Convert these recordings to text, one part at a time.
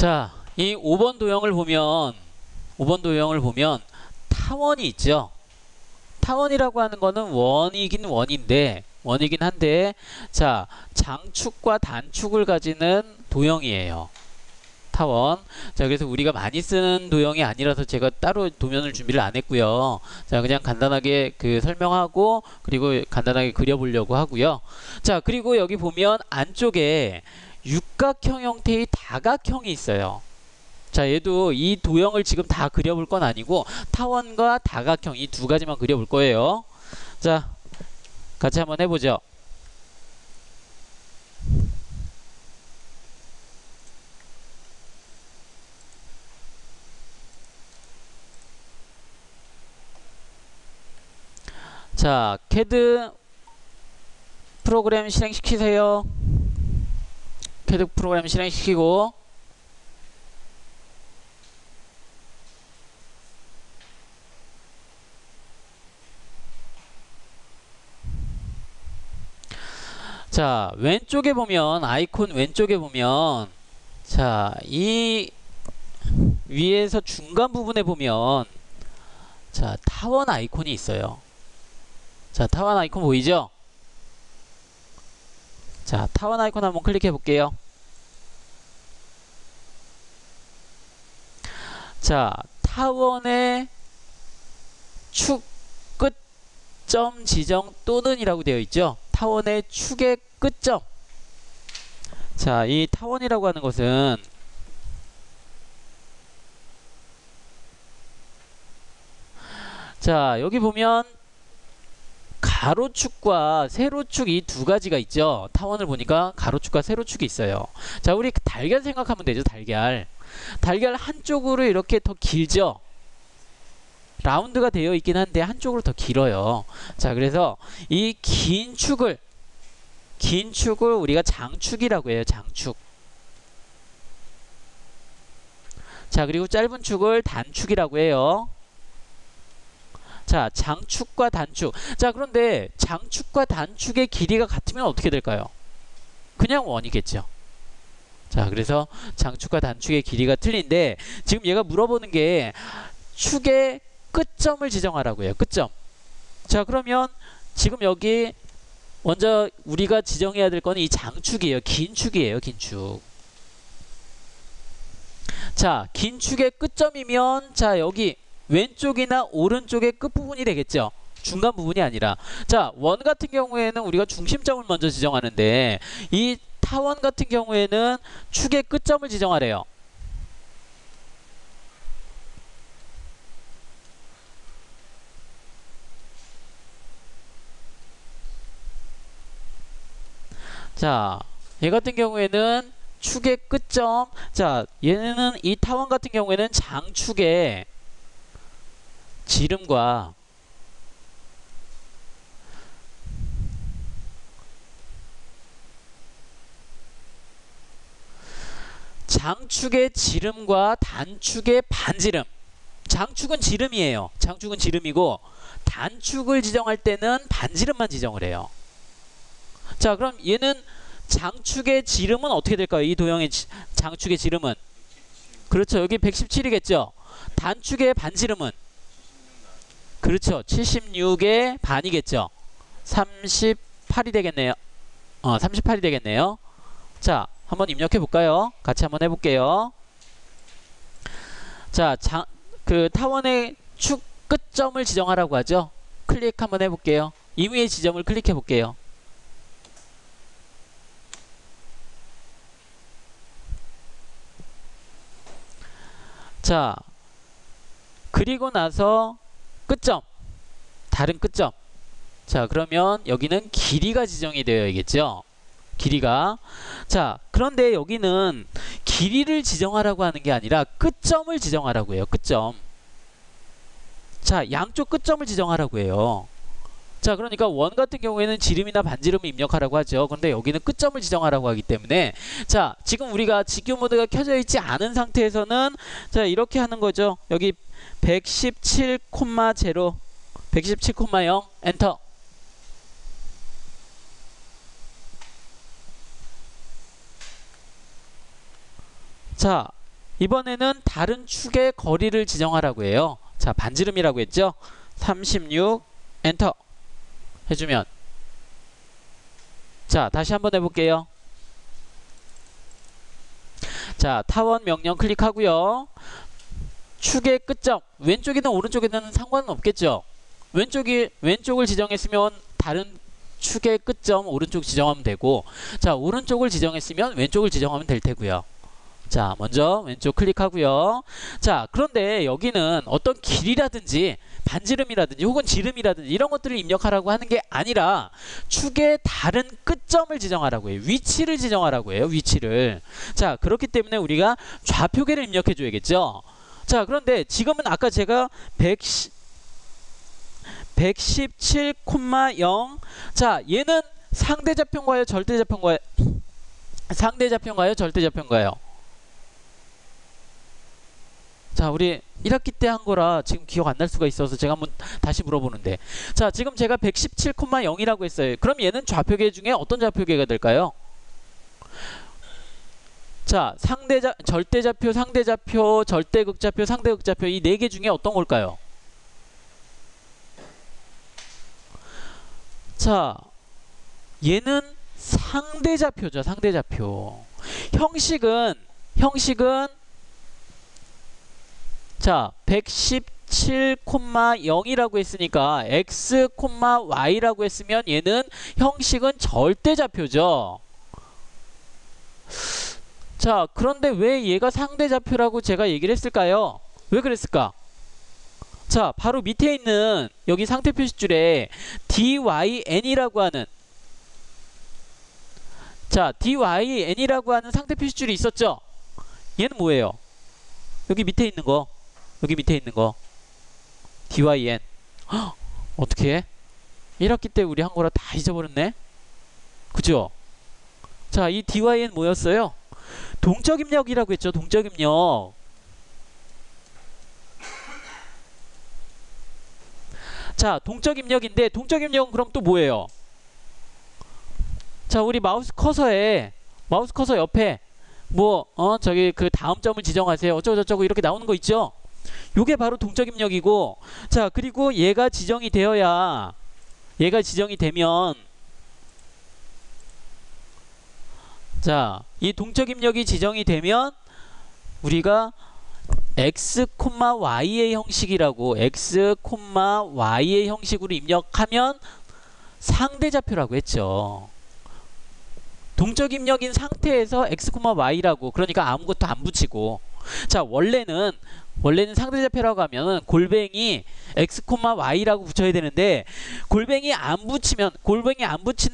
자, 이 5번 도형을 보면 타원이 있죠. 타원이라고 하는 거는 원이긴 한데, 자, 장축과 단축을 가지는 도형이에요. 타원. 자, 그래서 우리가 많이 쓰는 도형이 아니라서 제가 따로 도면을 준비를 안 했고요. 자, 그냥 간단하게 설명하고, 그리고 간단하게 그려보려고 하고요. 자, 그리고 여기 보면 안쪽에 육각형 형태의 다각형이 있어요. 자, 얘도 이 도형을 지금 다 그려볼 건 아니고 타원과 다각형 이 두 가지만 그려볼 거예요. 자, 같이 한번 해보죠. 자, CAD 프로그램 실행시키세요. CAD 프로그램 실행시키고, 자, 왼쪽에 보면, 아이콘 왼쪽에 보면, 자, 이 위에서 중간 부분에 보면, 자, 타원 아이콘이 있어요. 자, 타원 아이콘 보이죠? 자, 타원 아이콘 한번 클릭해 볼게요. 자, 타원의 축 끝점 지정 또는 이라고 되어 있죠. 타원의 축의 끝점. 자, 이 타원이라고 하는 것은 자, 여기 보면 가로축과 세로축 이 두 가지가 있죠. 타원을 보니까 가로축과 세로축이 있어요. 자, 우리 달걀 생각하면 되죠. 달걀 한쪽으로 이렇게 더 길죠. 라운드가 되어 있긴 한데 한쪽으로 더 길어요. 자, 그래서 이 긴 축을 우리가 장축이라고 해요. 장축. 자, 그리고 짧은 축을 단축이라고 해요. 자, 장축과 단축. 자, 그런데 장축과 단축의 길이가 같으면 어떻게 될까요? 그냥 원이겠죠. 자, 그래서 장축과 단축의 길이가 틀린데 지금 얘가 물어보는 게 축의 끝점을 지정하라고 해요. 끝점. 자, 그러면 지금 여기 먼저 우리가 지정해야 될 거는 이 장축이에요. 긴 축이에요. 긴 축. 자, 긴 축의 끝점이면 자, 여기 왼쪽이나 오른쪽의 끝부분이 되겠죠. 중간 부분이 아니라. 자, 원 같은 경우에는 우리가 중심점을 먼저 지정하는데 이 타원 같은 경우에는 축의 끝점을 지정하래요. 자, 얘 같은 경우에는 축의 끝점. 자, 얘는 이 타원 같은 경우에는 장축의 지름과 장축의 지름과 단축의 반지름. 장축은 지름이에요. 장축은 지름이고 단축을 지정할 때는 반지름만 지정을 해요. 자, 그럼 얘는 장축의 지름은 어떻게 될까요? 이 도형의 장축의 지름은 그렇죠. 여기 117이겠죠. 단축의 반지름은 그렇죠. 76의 반이겠죠. 38이 되겠네요. 38이 되겠네요. 자, 한번 입력해 볼까요? 같이 한번 해볼게요. 자, 그 타원의 축 끝점을 지정하라고 하죠. 클릭 한번 해볼게요. 임의의 지점을 클릭해 볼게요. 자, 그리고 나서 끝점, 다른 끝점. 자, 그러면 여기는 길이가 지정이 되어야겠죠. 길이가. 자, 그런데 여기는 길이를 지정하라고 하는 게 아니라 끝점을 지정하라고 해요. 끝점. 자, 양쪽 끝점을 지정하라고 해요. 자, 그러니까 원 같은 경우에는 지름이나 반지름을 입력하라고 하죠. 근데 여기는 끝점을 지정하라고 하기 때문에 자, 지금 우리가 직교 모드가 켜져 있지 않은 상태에서는 자, 이렇게 하는 거죠. 여기 117,0 117,0 엔터. 자, 이번에는 다른 축의 거리를 지정하라고 해요. 자, 반지름이라고 했죠. 36 엔터 해주면, 자, 다시 한번 해볼게요. 자, 타원 명령 클릭하고요. 축의 끝점, 왼쪽이든 오른쪽이든 상관은 없겠죠. 왼쪽을 지정했으면 다른 축의 끝점 오른쪽 지정하면 되고, 자, 오른쪽을 지정했으면 왼쪽을 지정하면 될 테고요. 자, 먼저 왼쪽 클릭하고요. 자, 그런데 여기는 어떤 길이라든지 반지름이라든지 혹은 지름이라든지 이런 것들을 입력하라고 하는 게 아니라 축의 다른 끝점을 지정하라고 해요. 위치를 지정하라고 해요. 위치를. 자, 그렇기 때문에 우리가 좌표계를 입력해 줘야겠죠. 자, 그런데 지금은 아까 제가 117,0. 자, 얘는 상대좌표인가요? 절대좌표인가요? 상대좌표인가요? 절대좌표인가요? 자, 우리 1학기 때 한 거라 지금 기억 안 날 수가 있어서 제가 한번 다시 물어보는데, 자, 지금 제가 117,0이라고 했어요. 그럼 얘는 좌표계 중에 어떤 좌표계가 될까요? 자, 절대좌표, 상대좌표, 절대극좌표, 상대극좌표, 이 네 개 중에 어떤 걸까요? 자, 얘는 상대좌표죠. 상대좌표. 형식은 자, 117,0이라고 했으니까 x, y라고 했으면 얘는 형식은 절대좌표죠. 자, 그런데 왜 얘가 상대좌표라고 제가 얘기를 했을까요? 왜 그랬을까? 자, 바로 밑에 있는 여기 상태 표시줄에 dyn이라고 하는, 자, dyn이라고 하는 상태 표시줄이 있었죠? 얘는 뭐예요? 여기 밑에 있는 거, dyn. 헉, 어떻게 해? 1학기 때 우리 한 거라 다 잊어버렸네? 그죠? 자, 이 dyn 뭐였어요? 동적 입력이라고 했죠. 동적 입력. 자, 동적 입력인데, 동적 입력은 그럼 또 뭐예요? 자, 우리 마우스 커서 옆에 저기 그 다음 점을 지정하세요. 어쩌고저쩌고 이렇게 나오는 거 있죠? 요게 바로 동적 입력이고, 자, 그리고 얘가 지정이 되면, 자, 이 동적 입력이 지정이 되면 우리가 x, y의 형식이라고, x, y의 형식으로 입력하면 상대좌표라고 했죠. 동적 입력인 상태에서 x, y라고, 그러니까 아무것도 안 붙이고, 자, 원래는 상대좌표라고 하면 골뱅이 x, y라고 붙여야 되는데, 골뱅이 안 붙이는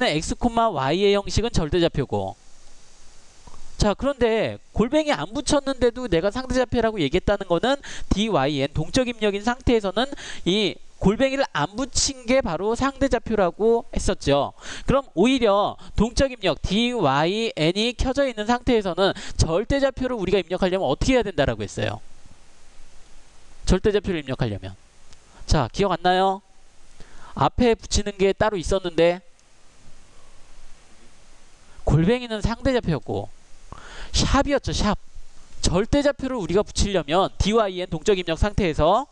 x, y의 형식은 절대좌표고, 자, 그런데 골뱅이 안 붙였는데도 내가 상대좌표라고 얘기했다는 거는 dyn, 동적 입력인 상태에서는 이 골뱅이를 안 붙인 게 바로 상대좌표라고 했었죠. 그럼 오히려 동적 입력 dyn이 켜져 있는 상태에서는 절대좌표를 우리가 입력하려면 어떻게 해야 된다라고 했어요? 절대좌표를 입력하려면, 자, 기억 안 나요? 앞에 붙이는 게 따로 있었는데, 골뱅이는 상대좌표였고 샵이었죠. 샵. 절대좌표를 우리가 붙이려면 dyn 동적 입력 상태에서,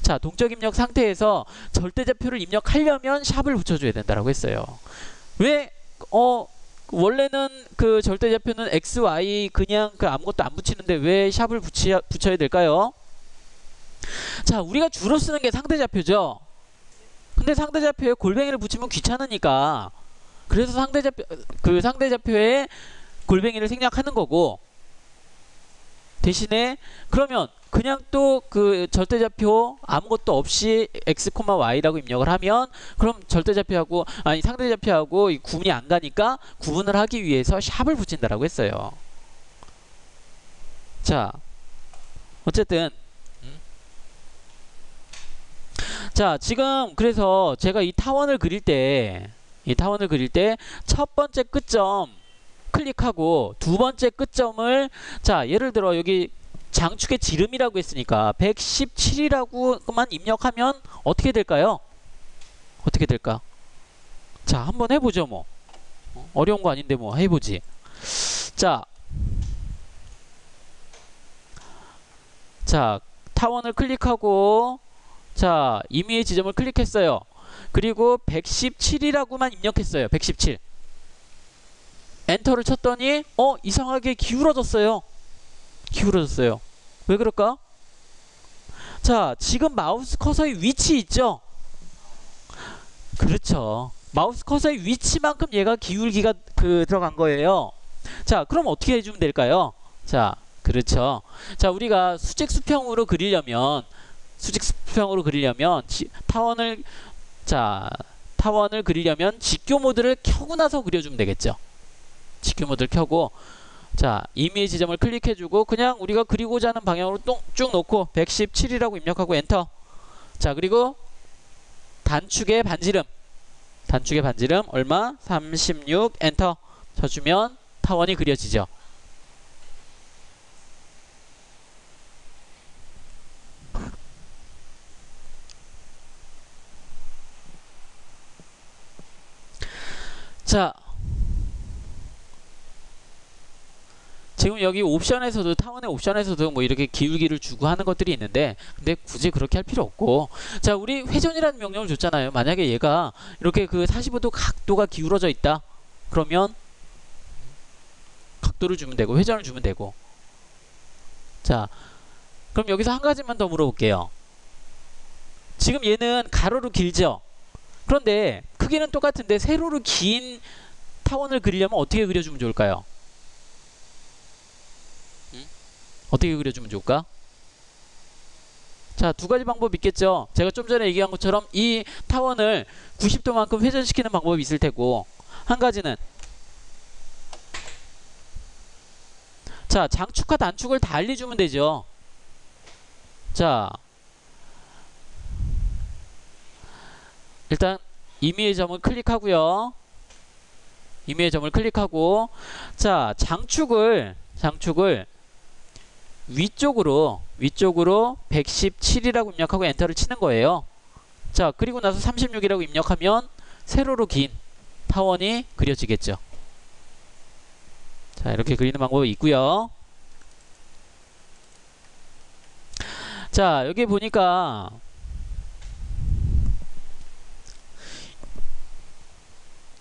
자, 동적 입력 상태에서 절대좌표를 입력하려면 샵을 붙여줘야 된다라고 했어요. 왜? 원래는 그 절대좌표는 x, y 그냥 그 아무것도 안 붙이는데 왜 샵을 붙여야 될까요? 자, 우리가 주로 쓰는 게 상대좌표죠. 근데 상대좌표에 골뱅이를 붙이면 귀찮으니까, 그래서 상대좌표에 골뱅이를 생략하는 거고, 대신에 그러면 그냥 또 그 절대좌표 아무것도 없이 x, y라고 입력을 하면, 그럼 상대좌표하고 이 구분이 안 가니까 구분을 하기 위해서 샵을 붙인다라고 했어요. 자, 어쨌든 자, 지금 그래서 제가 이 타원을 그릴 때 첫 번째 끝점 클릭하고 두 번째 끝점을, 자, 예를 들어 여기 장축의 지름이라고 했으니까 117이라고만 입력하면 어떻게 될까요? 어떻게 될까? 자, 한번 해보죠. 뭐 어려운 거 아닌데 뭐 해보지. 자, 자, 타원을 클릭하고 자, 임의의 지점을 클릭했어요. 그리고 117이라고만 입력했어요. 117. 엔터를 쳤더니 이상하게 기울어졌어요. 기울어졌어요. 왜 그럴까? 자, 지금 마우스 커서의 위치 있죠? 그렇죠. 마우스 커서의 위치만큼 얘가 기울기가 들어간 거예요. 자, 그럼 어떻게 해주면 될까요? 자, 그렇죠. 자, 우리가 수직 수평으로 그리려면 타원을 그리려면 직교 모드를 켜고 나서 그려주면 되겠죠. 직교 모드를 켜고 자, 임의의 지점을 클릭해주고 그냥 우리가 그리고자 하는 방향으로 쭉 놓고 117이라고 입력하고 엔터. 자, 그리고 단축의 반지름 얼마? 36 엔터 쳐주면 타원이 그려지죠. 자, 지금 여기 옵션에서도 타원의 옵션에서도 뭐 이렇게 기울기를 주고 하는 것들이 있는데 근데 굳이 그렇게 할 필요 없고 자, 우리 회전이라는 명령을 줬잖아요. 만약에 얘가 이렇게 45도 각도가 기울어져 있다 그러면 각도를 주면 되고 회전을 주면 되고 자, 그럼 여기서 한 가지만 더 물어볼게요. 지금 얘는 가로로 길죠? 그런데 크기는 똑같은데 세로로 긴 타원을 그리려면 어떻게 그려주면 좋을까요? 어떻게 그려주면 좋을까? 자, 두 가지 방법이 있겠죠. 제가 좀 전에 얘기한 것처럼 이 타원을 90도만큼 회전시키는 방법이 있을 테고 한 가지는 자, 장축과 단축을 달리 주면 되죠. 자, 일단 임의의 점을 클릭하고요. 임의의 점을 클릭하고 자, 장축을 위쪽으로 117이라고 입력하고 엔터를 치는 거예요. 자, 그리고 나서 36이라고 입력하면 세로로 긴 타원이 그려지겠죠. 자, 이렇게 그리는 방법이 있고요. 자, 여기 보니까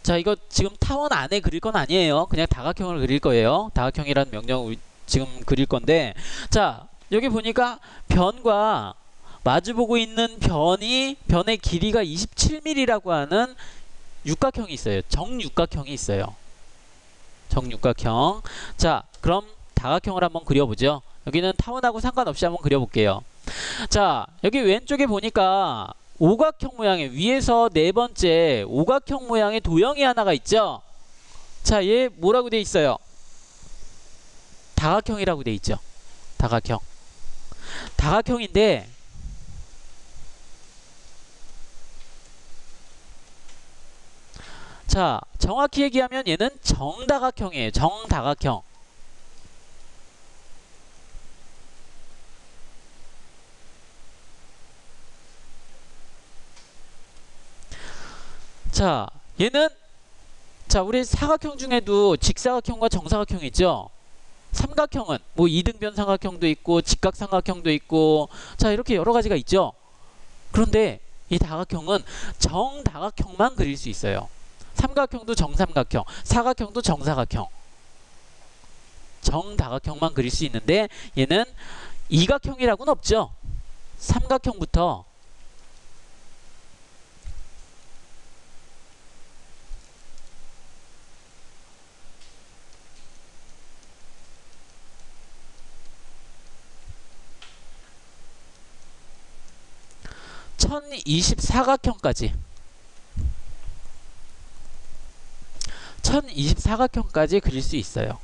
자, 이거 지금 타원 안에 그릴 건 아니에요. 그냥 다각형을 그릴 거예요. 다각형이라는 명령을 지금 그릴 건데 자, 여기 보니까 변과 마주보고 있는 변의 길이가 27mm라고 하는 육각형이 있어요. 정육각형이 있어요. 정육각형. 자, 그럼 다각형을 한번 그려보죠. 여기는 타원하고 상관없이 한번 그려볼게요. 자, 여기 왼쪽에 보니까 오각형 모양의 위에서 네 번째 오각형 모양의 도형이 하나가 있죠. 자, 얘 뭐라고 돼 있어요? 다각형이라고 돼 있죠. 다각형. 다각형인데 자, 정확히 얘기하면 얘는 정다각형이에요. 정다각형. 자, 얘는 자, 우리 사각형 중에도 직사각형과 정사각형이 있죠. 삼각형은 뭐 이등변 삼각형도 있고 직각삼각형도 있고 자, 이렇게 여러 가지가 있죠. 그런데 이 다각형은 정다각형만 그릴 수 있어요. 삼각형도 정삼각형, 사각형도 정사각형. 정다각형만 그릴 수 있는데 얘는 이각형이라고는 없죠. 삼각형부터 (1024각형까지) 1024각형까지 그릴 수 있어요.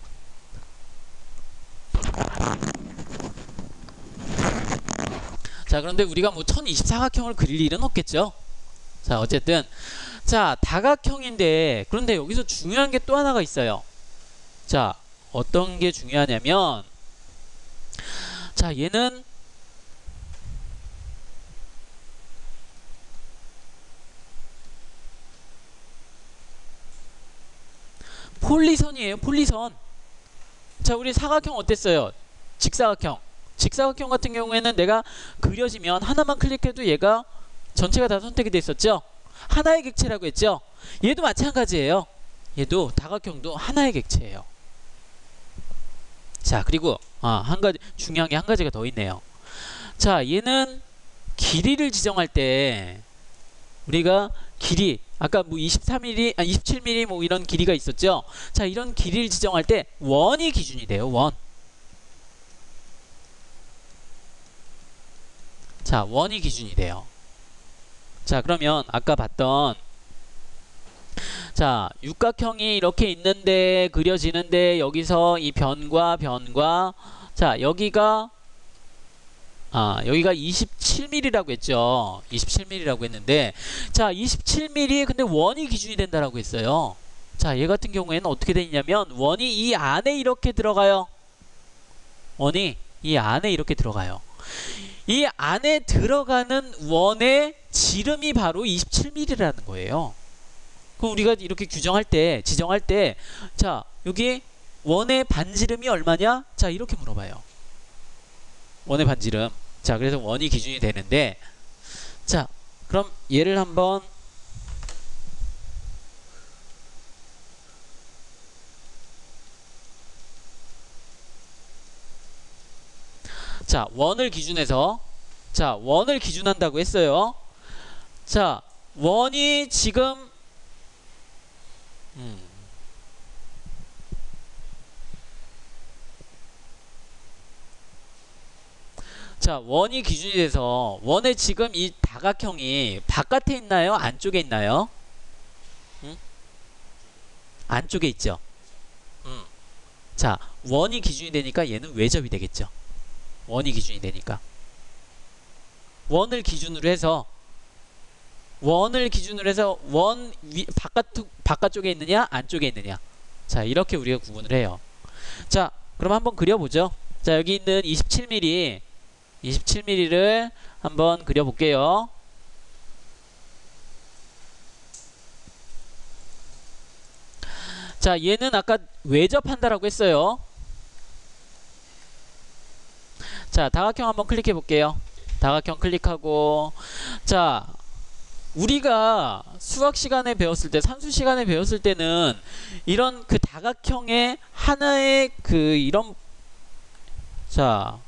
자, 그런데 우리가 뭐 1024각형을 그릴 일은 없겠죠. 자, 어쨌든 자, 다각형인데 그런데 여기서 중요한 게 또 하나가 있어요. 자, 어떤 게 중요하냐면 자, 얘는 폴리선이에요. 폴리선. 자, 우리 사각형 어땠어요? 직사각형. 직사각형 같은 경우에는 내가 그려지면 하나만 클릭해도 얘가 전체가 다 선택이 돼 있었죠. 하나의 객체라고 했죠. 얘도 마찬가지예요. 얘도 다각형도 하나의 객체예요. 자, 그리고 한 가지 중요한 게 한 가지가 더 있네요. 자, 얘는 길이를 지정할 때 우리가 길이 아까 뭐 23mm, 27mm 뭐 이런 길이가 있었죠. 자, 이런 길이를 지정할 때 원이 기준이 돼요. 원. 자, 원이 기준이 돼요. 자, 그러면 아까 봤던 자, 육각형이 이렇게 있는데 그려지는데 여기서 이 변과 자, 여기가 27mm라고 했죠. 27mm라고 했는데 자, 27mm 근데 원이 기준이 된다라고 했어요. 자, 얘 같은 경우에는 어떻게 되냐면 원이 이 안에 이렇게 들어가요. 원이 이 안에 이렇게 들어가요. 이 안에 들어가는 원의 지름이 바로 27mm라는 거예요. 그럼 우리가 이렇게 규정할 때, 지정할 때, 자, 여기 원의 반지름이 얼마냐? 자, 이렇게 물어봐요. 원의 반지름. 자, 그래서 원이 기준이 되는데, 자, 그럼 얘를 한번 자, 원을 기준해서 자, 원을 기준한다고 했어요. 자, 원이 지금 자, 원이 기준이 돼서 원의 지금 이 다각형이 바깥에 있나요? 안쪽에 있나요? 안쪽에 있죠. 자, 원이 기준이 되니까 얘는 외접이 되겠죠. 원이 기준이 되니까 원을 기준으로 해서 원 바깥쪽에 있느냐 안쪽에 있느냐. 자, 이렇게 우리가 구분을 해요. 자, 그럼 한번 그려보죠. 자, 여기 있는 27mm를 한번 그려볼게요. 자, 얘는 아까 외접한다라고 했어요. 자, 다각형 한번 클릭해 볼게요. 다각형 클릭하고 자, 우리가 수학 시간에 배웠을 때, 산수 시간에 배웠을 때는 이런 그 다각형의 하나의 그 이런 자,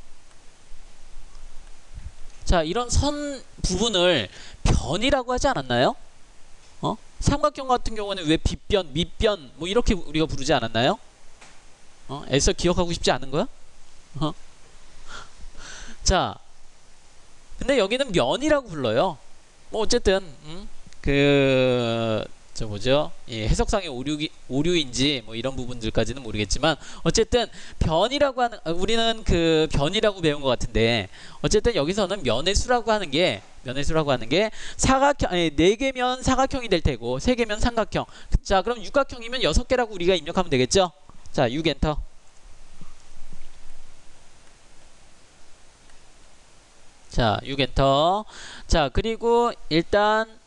이런 선 부분을 변이라고 하지 않았나요? 삼각형 같은 경우는 왜 빗변, 밑변 뭐 이렇게 우리가 부르지 않았나요? 애써 기억하고 싶지 않은 거야? 자, 근데 여기는 면이라고 불러요. 뭐 어쨌든 저 뭐죠? 예, 해석상의 오류인지 뭐 이런 부분들까지는 모르겠지만 어쨌든 변이라고 하는 우리는 그 변이라고 배운 것 같은데 어쨌든 여기서는 면의 수라고 하는 게 사각형 4개면 사각형이 될 테고 3개면 삼각형. 자, 그럼 육각형이면 6개라고 우리가 입력하면 되겠죠? 자, 6 엔터. 자, 6 엔터. 자, 그리고 일단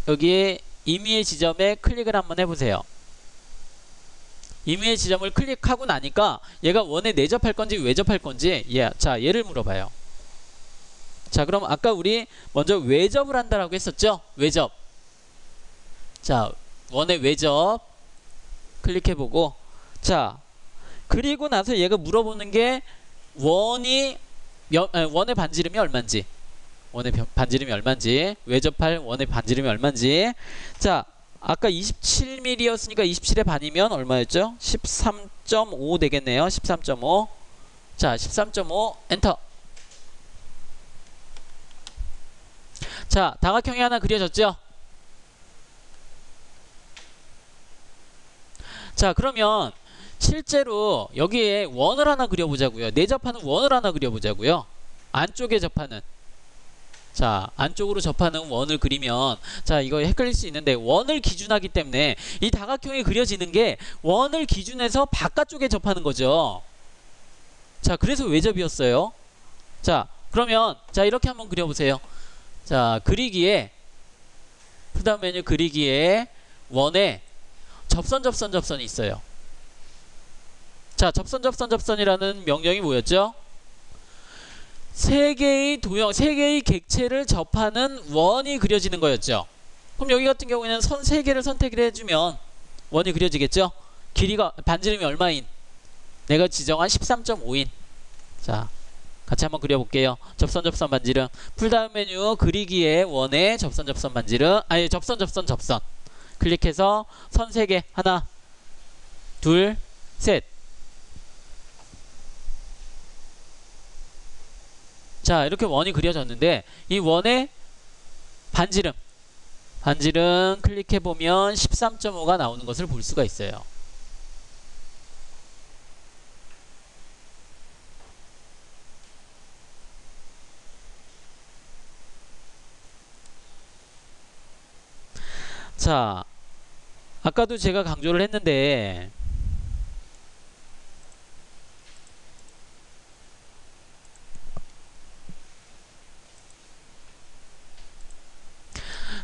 여기에 임의의 지점에 클릭을 한번 해보세요. 임의의 지점을 클릭하고 나니까 얘가 원에 내접할 건지 외접할 건지 자, 얘를 물어봐요. 자, 그럼 아까 우리 먼저 외접을 한다라고 했었죠? 외접. 자, 원의 외접 클릭해보고 자, 그리고 나서 얘가 물어보는 게 원의 반지름이 얼마인지, 원의 반지름이 얼마인지, 외접할 원의 반지름이 얼마인지. 자, 아까 27mm였으니까 27의 반이면 얼마였죠? 13.5 되겠네요. 13.5. 자, 13.5 엔터. 자, 다각형이 하나 그려졌죠? 자, 그러면 실제로 여기에 원을 하나 그려보자고요. 내접하는 원을 하나 그려보자고요. 안쪽에 접하는. 자, 안쪽으로 접하는 원을 그리면 자, 이거 헷갈릴 수 있는데 원을 기준하기 때문에 이 다각형이 그려지는 게 원을 기준해서 바깥쪽에 접하는 거죠. 자, 그래서 외접이었어요. 자, 그러면 자, 이렇게 한번 그려보세요. 자, 그리기에 그 다음 메뉴 그리기에 원에 접선이 있어요. 자, 접선이라는 명령이 뭐였죠? 세 개의 도형, 세 개의 객체를 접하는 원이 그려지는 거였죠. 그럼 여기 같은 경우에는 선 세 개를 선택을 해주면 원이 그려지겠죠. 길이가 반지름이 얼마인? 내가 지정한 13.5인. 자, 같이 한번 그려볼게요. 접선 반지름. 풀다운 메뉴 그리기에 원의 접선 반지름. 아니 접선. 클릭해서 선 3개. 하나, 둘, 셋. 자, 이렇게 원이 그려졌는데 이 원의 반지름 클릭해보면 13.5가 나오는 것을 볼 수가 있어요. 자, 아까도 제가 강조를 했는데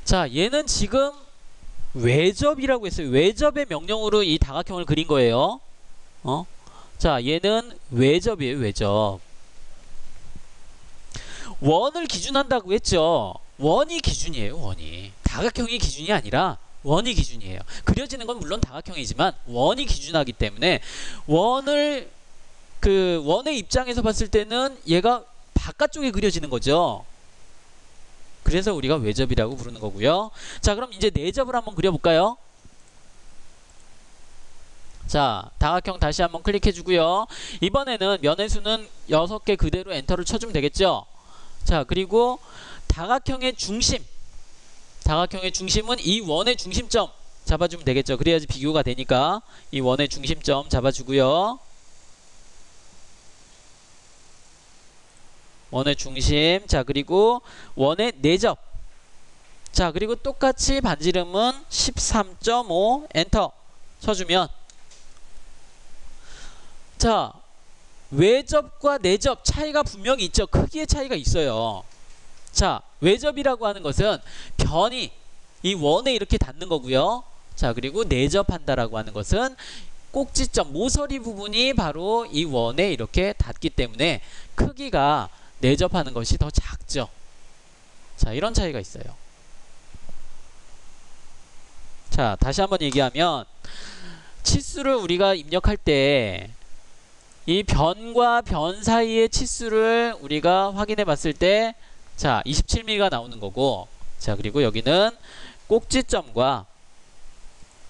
자, 얘는 지금 외접이라고 했어요. 외접의 명령으로 이 다각형을 그린 거예요. 자, 얘는 외접이에요. 외접. 원을 기준한다고 했죠. 원이 기준이에요. 원이. 다각형이 기준이 아니라 원이 기준이에요. 그려지는 건 물론 다각형이지만 원이 기준하기 때문에 원의 입장에서 봤을 때는 얘가 바깥쪽에 그려지는 거죠. 그래서 우리가 외접이라고 부르는 거고요. 자, 그럼 이제 내접을 한번 그려볼까요? 자, 다각형 다시 한번 클릭해 주고요. 이번에는 면의 수는 6개 그대로 엔터를 쳐주면 되겠죠. 자, 그리고 다각형의 중심은 이 원의 중심점 잡아주면 되겠죠. 그래야지 비교가 되니까 이 원의 중심점 잡아주고요. 원의 중심. 자, 그리고 원의 내접. 자, 그리고 똑같이 반지름은 13.5 엔터 쳐주면, 자, 외접과 내접 차이가 분명히 있죠. 크기의 차이가 있어요. 자, 외접이라고 하는 것은 변이 이 원에 이렇게 닿는 거고요. 자, 그리고 내접한다라고 하는 것은 꼭지점 모서리 부분이 바로 이 원에 이렇게 닿기 때문에 크기가 내접하는 것이 더 작죠. 자, 이런 차이가 있어요. 자, 다시 한번 얘기하면 치수를 우리가 입력할 때 이 변과 변 사이의 치수를 우리가 확인해 봤을 때, 자, 27mm가 나오는 거고, 자, 그리고 여기는 꼭지점과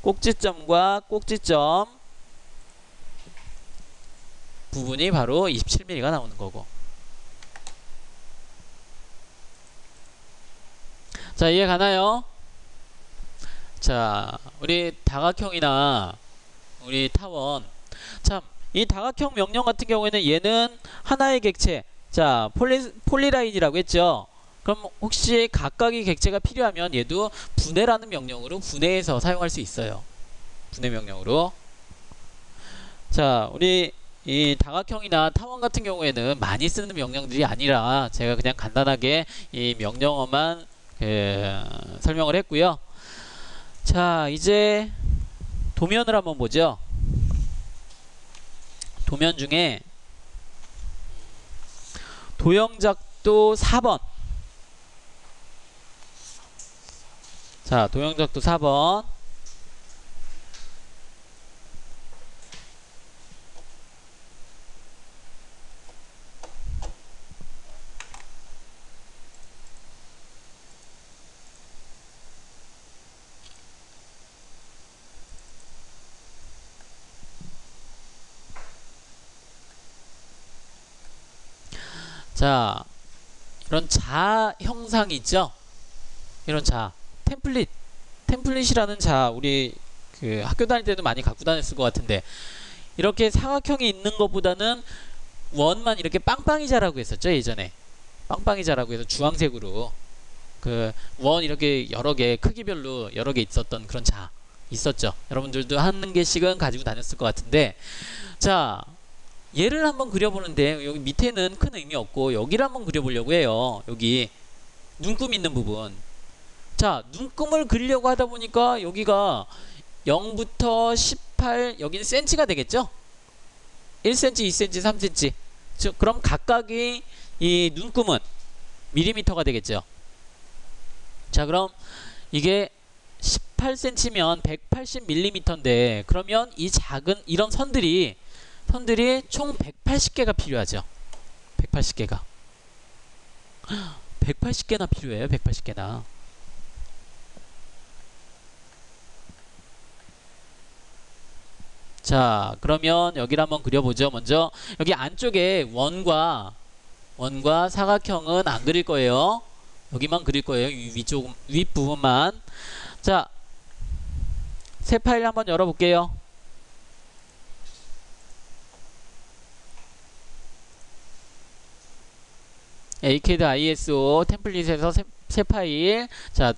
꼭지점 부분이 바로 27mm가 나오는 거고. 자, 이해 가나요? 자, 우리 다각형이나 우리 타원. 참, 이 다각형 명령 같은 경우에는 얘는 하나의 객체. 자, 폴리라인이라고 했죠. 그럼 혹시 각각의 객체가 필요하면 얘도 분해라는 명령으로 분해해서 사용할 수 있어요. 분해 명령으로. 자, 우리 이 다각형이나 타원 같은 경우에는 많이 쓰는 명령들이 아니라 제가 그냥 간단하게 이 명령어만 설명을 했고요. 자, 이제 도면을 한번 보죠. 도면 중에 도형작도 4번. 자, 도형작도 4번. 자, 이런 자 형상이 있죠? 이런 자, 템플릿이라는 자, 우리 그 학교 다닐 때도 많이 갖고 다녔을 것 같은데, 이렇게 사각형이 있는 것보다는 원만 이렇게 빵빵이 자라고 했었죠, 예전에. 빵빵이 자라고 해서 주황색으로 그 원 이렇게 여러 개, 크기별로 여러 개 있었던 그런 자 있었죠. 여러분들도 한 개씩은 가지고 다녔을 것 같은데, 자, 얘를 한번 그려보는데 여기 밑에는 큰 의미 없고 여기를 한번 그려보려고 해요. 여기 눈금 있는 부분. 자, 눈금을 그리려고 하다 보니까 여기가 0부터 18, 여기는 센치가 되겠죠? 1cm, 2cm, 3cm. 즉, 그럼 각각이 이 눈금은 밀리미터가 되겠죠. 자, 그럼 이게 18cm면 180mm인데 그러면 이 작은 이런 선들이 총 180개가 필요하죠. 180개가 180개나 필요해요. 180개나. 자, 그러면 여기를 한번 그려보죠. 먼저 여기 안쪽에 원과 사각형은 안 그릴 거예요. 여기만 그릴 거예요. 위쪽 윗부분만. 자, 새 파일 한번 열어볼게요. ACAD ISO 템플릿에서 새 파일. 자,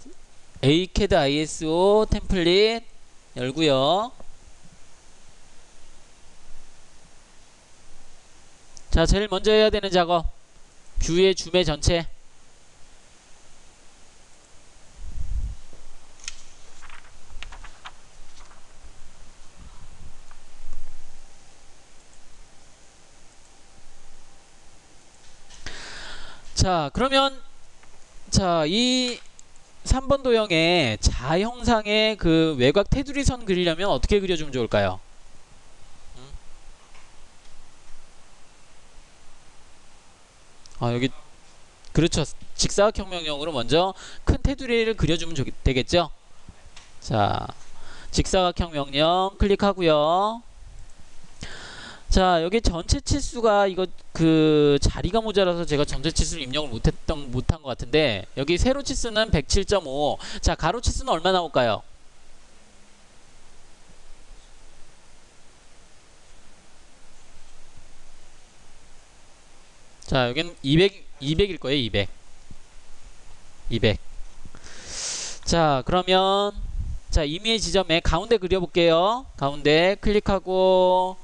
ACAD ISO 템플릿 열고요. 자, 제일 먼저 해야 되는 작업, 뷰의 줌의 전체. 자, 그러면 자, 이 3번 도형의 자형상의 그 외곽 테두리 선 그리려면 어떻게 그려주면 좋을까요? 여기 그렇죠. 직사각형명령으로 먼저 큰 테두리를 그려주면 되겠죠. 자, 직사각형 명령 클릭하고요. 자, 여기 전체 치수가 이거 그 자리가 모자라서 제가 전체 치수를 입력을 못한 것 같은데, 여기 세로 치수는 107.5. 자, 가로 치수는 얼마 나올까요? 자, 여기는 200일 거예요. 200. 자, 그러면 자, 임의의 지점에 가운데 그려볼게요. 가운데 클릭하고,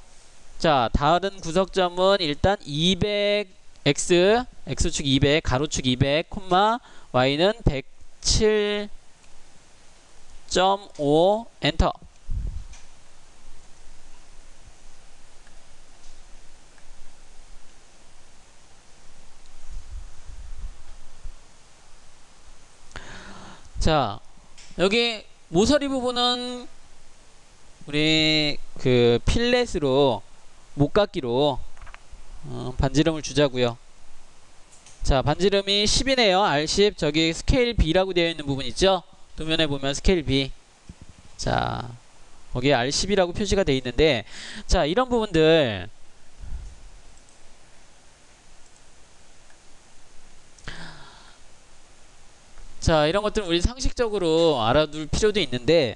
자, 다른 구석점은 일단 200x, x축 200, 가로축 200, 콤마 y는 107.5 엔터. 자, 여기 모서리 부분은 우리 그 필렛으로 목깎이로 반지름을 주자고요. 자, 반지름이 10이네요. R10. 저기 스케일 B라고 되어 있는 부분 있죠? 도면에 보면 스케일 B. 자, 거기에 R10이라고 표시가 되어 있는데, 자, 이런 부분들 자, 이런 것들은 우리 상식적으로 알아둘 필요도 있는데,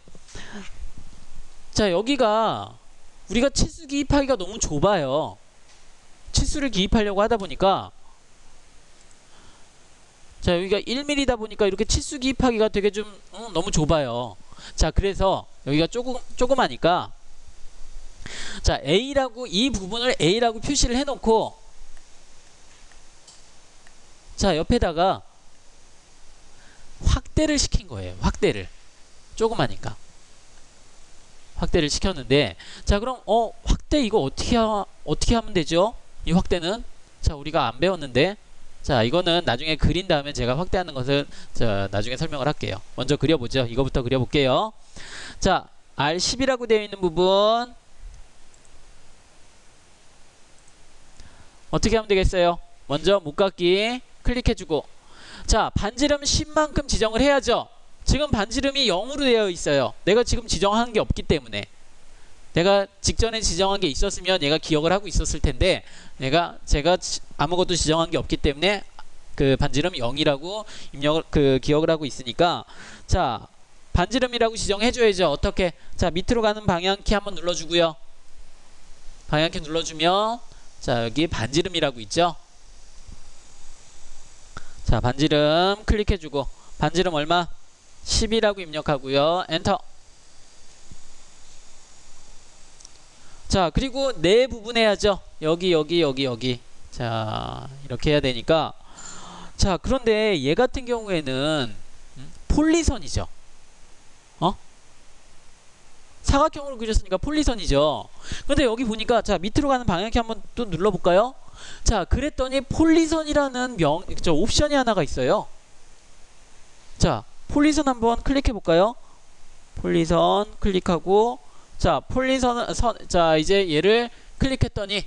자, 여기가 우리가 치수 기입하기가 너무 좁아요. 치수를 기입하려고 하다 보니까, 자, 여기가 1mm다 보니까 이렇게 치수 기입하기가 되게 좀 너무 좁아요. 자, 그래서 여기가 조그마니까, 자, A라고, 이 부분을 A라고 표시를 해놓고, 자, 옆에다가 확대를 시킨 거예요. 확대를. 조그마니까 확대를 시켰는데, 자, 그럼 확대 이거 어떻게 하면 되죠? 이 확대는, 자, 우리가 안 배웠는데, 자, 이거는 나중에 그린 다음에 제가 확대하는 것을 자, 나중에 설명을 할게요. 먼저 그려보죠. 이거부터 그려볼게요. 자, R10이라고 되어 있는 부분 어떻게 하면 되겠어요? 먼저 목깎이 클릭해주고, 자, 반지름 10만큼 지정을 해야죠. 지금 반지름이 0으로 되어 있어요. 내가 지금 지정한 게 없기 때문에. 내가 직전에 지정한 게 있었으면 얘가 기억을 하고 있었을 텐데, 제가 아무것도 지정한 게 없기 때문에 그 반지름 0이라고 기억을 하고 있으니까, 자, 반지름이라고 지정해 줘야죠. 어떻게? 자, 밑으로 가는 방향키 한번 눌러주고요. 방향키 눌러주면, 자, 여기 반지름이라고 있죠. 자, 반지름 클릭해주고, 반지름 얼마? 10이라고 입력하고요. 엔터. 자, 그리고 네 부분 해야죠. 여기. 자, 이렇게 해야 되니까, 자, 그런데 얘 같은 경우에는 폴리선이죠. 사각형으로 그렸으니까 폴리선이죠. 근데 여기 보니까, 자, 밑으로 가는 방향키 한번 또 눌러볼까요? 자, 그랬더니 폴리선이라는 옵션이 하나가 있어요. 자, 폴리선 한번 클릭해 볼까요? 폴리선 클릭하고, 자, 자, 이제 얘를 클릭했더니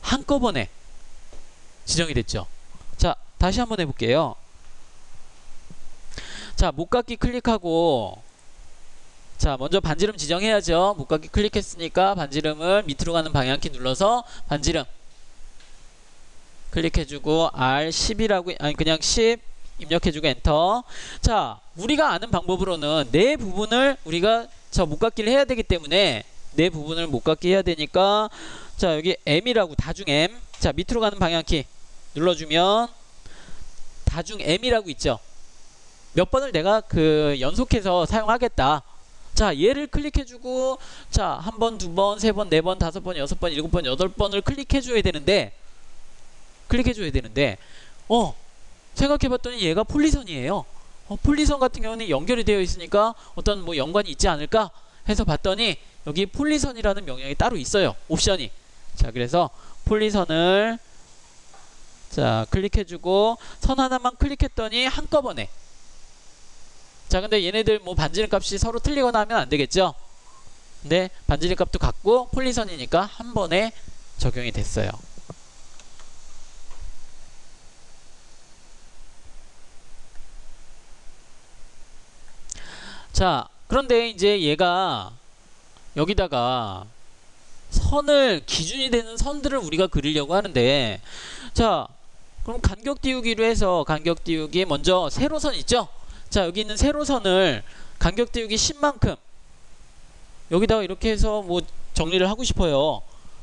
한꺼번에 지정이 됐죠. 자, 다시 한번 해볼게요. 자, 목깎기 클릭하고, 자, 먼저 반지름 지정해야죠. 목깎기 클릭했으니까 반지름을 밑으로 가는 방향키 눌러서 반지름 클릭해주고 R10이라고, 아니 그냥 10 입력해주고 엔터. 자, 우리가 아는 방법으로는 네 부분을 우리가 저 목깎기를 해야 되기 때문에 네 부분을 목깎기 해야 되니까, 자, 여기 M이라고, 다중 M. 자, 밑으로 가는 방향키 눌러주면 다중 M이라고 있죠. 몇 번을 내가 연속해서 사용하겠다. 자, 얘를 클릭해주고, 자, 한 번, 두 번, 세 번, 네 번, 다섯 번, 여섯 번, 일곱 번, 여덟 번을 클릭해줘야 되는데, 생각해봤더니 얘가 폴리선이에요. 폴리선 같은 경우는 연결이 되어 있으니까 어떤 뭐 연관이 있지 않을까 해서 봤더니 여기 폴리선이라는 명령이 따로 있어요. 옵션이. 자, 그래서 폴리선을, 자, 클릭해주고 선 하나만 클릭했더니 한꺼번에. 자, 근데 얘네들 뭐 반지름 값이 서로 틀리거나 하면 안 되겠죠. 근데 반지름 값도 같고 폴리선이니까 한 번에 적용이 됐어요. 자, 그런데 이제 얘가 여기다가 기준이 되는 선들을 우리가 그리려고 하는데, 자, 그럼 간격 띄우기로 해서 간격 띄우기 먼저 세로선 있죠? 자, 여기 있는 세로선을 간격 띄우기 10만큼 여기다가 이렇게 해서 뭐 정리를 하고 싶어요.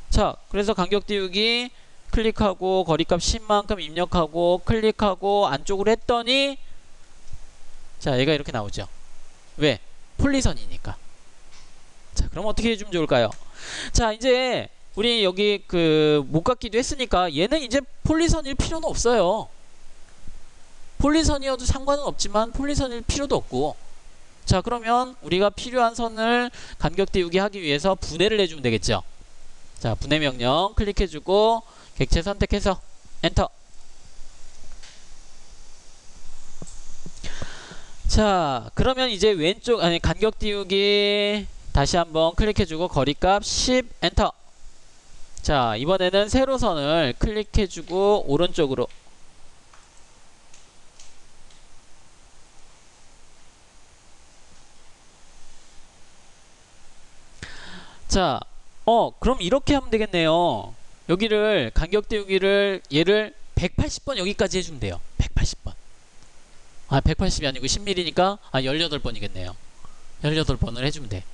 자, 그래서 간격 띄우기 클릭하고 거리값 10만큼 입력하고 클릭하고 안쪽으로 했더니, 자, 얘가 이렇게 나오죠. 왜? 폴리선이니까. 자, 그럼 어떻게 해주면 좋을까요? 자, 이제 우리 여기 목깎기도 했으니까 얘는 이제 폴리선일 필요는 없어요. 폴리선이어도 상관은 없지만 폴리선일 필요도 없고, 자, 그러면 우리가 필요한 선을 간격 띄우기 하기 위해서 분해를 해주면 되겠죠. 자, 분해 명령 클릭해주고 객체 선택해서 엔터. 자, 그러면 이제 왼쪽, 아니 간격 띄우기 다시 한번 클릭해주고 거리값 10 엔터. 자, 이번에는 세로선을 클릭해주고 오른쪽으로. 자, 그럼 이렇게 하면 되겠네요. 여기를 간격 띄우기를 얘를 180번 여기까지 해주면 돼요. 180번. 180이 아니고 10mm니까 18번이겠네요. 18번을 해주면 돼.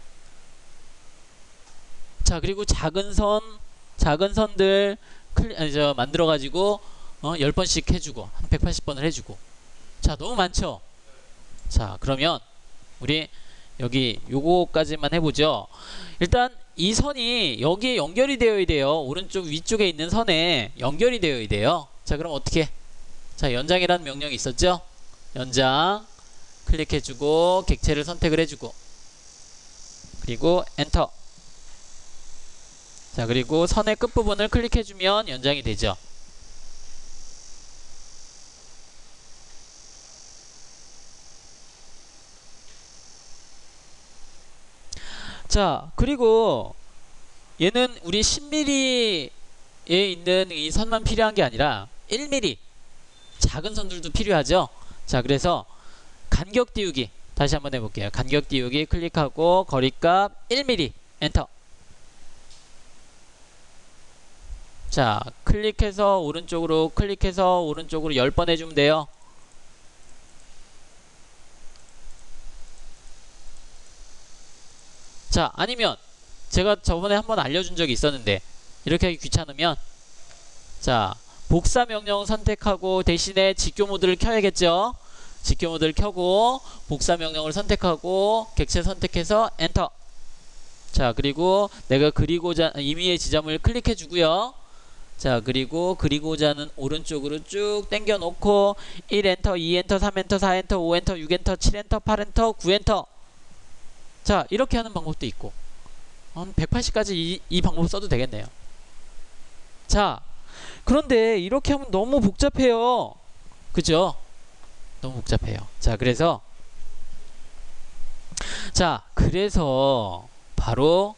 자, 그리고 작은 선들 만들어가지고 10번씩 해주고 한 180번을 해주고. 자, 너무 많죠? 자, 그러면 우리 여기 요거까지만 해보죠. 일단 이 선이 여기에 연결이 되어야 돼요. 오른쪽 위쪽에 있는 선에 연결이 되어야 돼요. 자, 그럼 어떻게? 자, 연장이라는 명령이 있었죠? 연장 클릭해주고 객체를 선택을 해주고 그리고 엔터. 자, 그리고 선의 끝부분을 클릭해주면 연장이 되죠. 자, 그리고 얘는 우리 10mm에 있는 이 선만 필요한 게 아니라 1mm 작은 선들도 필요하죠. 자, 그래서 간격 띄우기 다시 한번 해볼게요. 간격 띄우기 클릭하고 거리값 1mm 엔터. 자, 클릭해서 오른쪽으로 10번 해주면 돼요. 자, 아니면 제가 저번에 한번 알려준 적이 있었는데 이렇게 하기 귀찮으면, 자, 복사 명령 선택하고 대신에 직교 모드를 켜야겠죠. 직교 모드를 켜고 복사 명령을 선택하고 객체 선택해서 엔터. 자, 그리고 내가 그리고자 임의의 지점을 클릭해 주고요. 자, 그리고 그리고자 하는 오른쪽으로 쭉 당겨 놓고 1엔터, 2엔터, 3엔터, 4엔터, 5엔터, 6엔터, 7엔터, 8엔터, 9엔터. 자, 이렇게 하는 방법도 있고 한 180까지 이 방법 써도 되겠네요. 자, 그런데 이렇게 하면 너무 복잡해요. 그죠? 너무 복잡해요. 자, 그래서 바로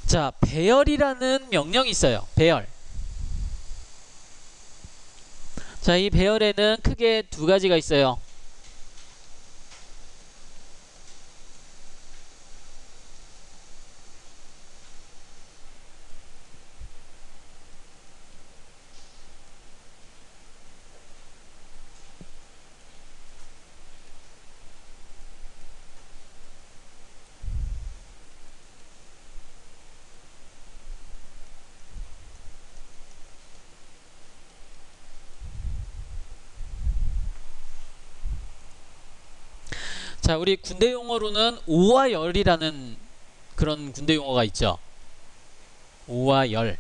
자, 배열이라는 명령이 있어요. 배열. 자, 이 배열에는 크게 두 가지가 있어요. 자, 우리 군대 용어로는 오와 열이라는 그런 군대 용어가 있죠. 오와 열.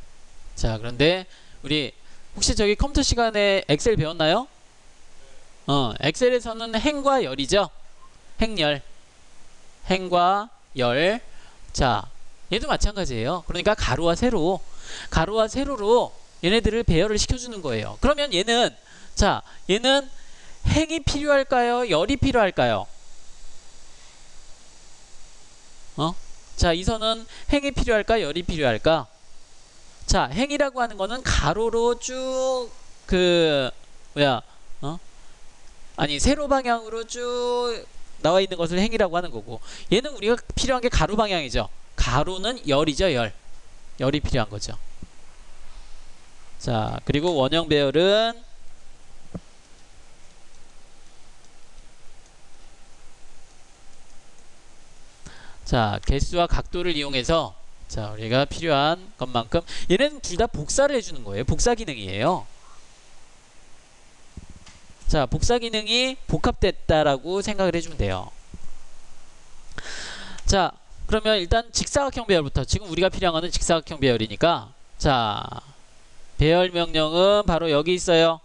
자, 그런데 우리 혹시 저기 컴퓨터 시간에 엑셀 배웠나요? 엑셀에서는 행과 열이죠. 행열. 행과 열. 자, 얘도 마찬가지예요. 그러니까 가로와 세로로 얘네들을 배열을 시켜주는 거예요. 그러면 얘는 행이 필요할까요? 열이 필요할까요? 자, 이 선은 행이 필요할까? 열이 필요할까? 자, 행이라고 하는 거는 가로로 쭉 세로 방향으로 쭉 나와 있는 것을 행이라고 하는 거고, 얘는 우리가 필요한 게 가로 방향이죠. 가로는 열이죠. 열이 필요한 거죠. 자, 그리고 원형 배열은 자, 개수와 각도를 이용해서 자, 우리가 필요한 것만큼, 얘는 둘 다 복사를 해주는 거예요. 복사 기능이에요. 자, 복사 기능이 복합됐다라고 생각을 해주면 돼요. 자, 그러면 일단 직사각형 배열부터. 지금 우리가 필요한 거는 직사각형 배열이니까, 자, 배열 명령은 바로 여기 있어요.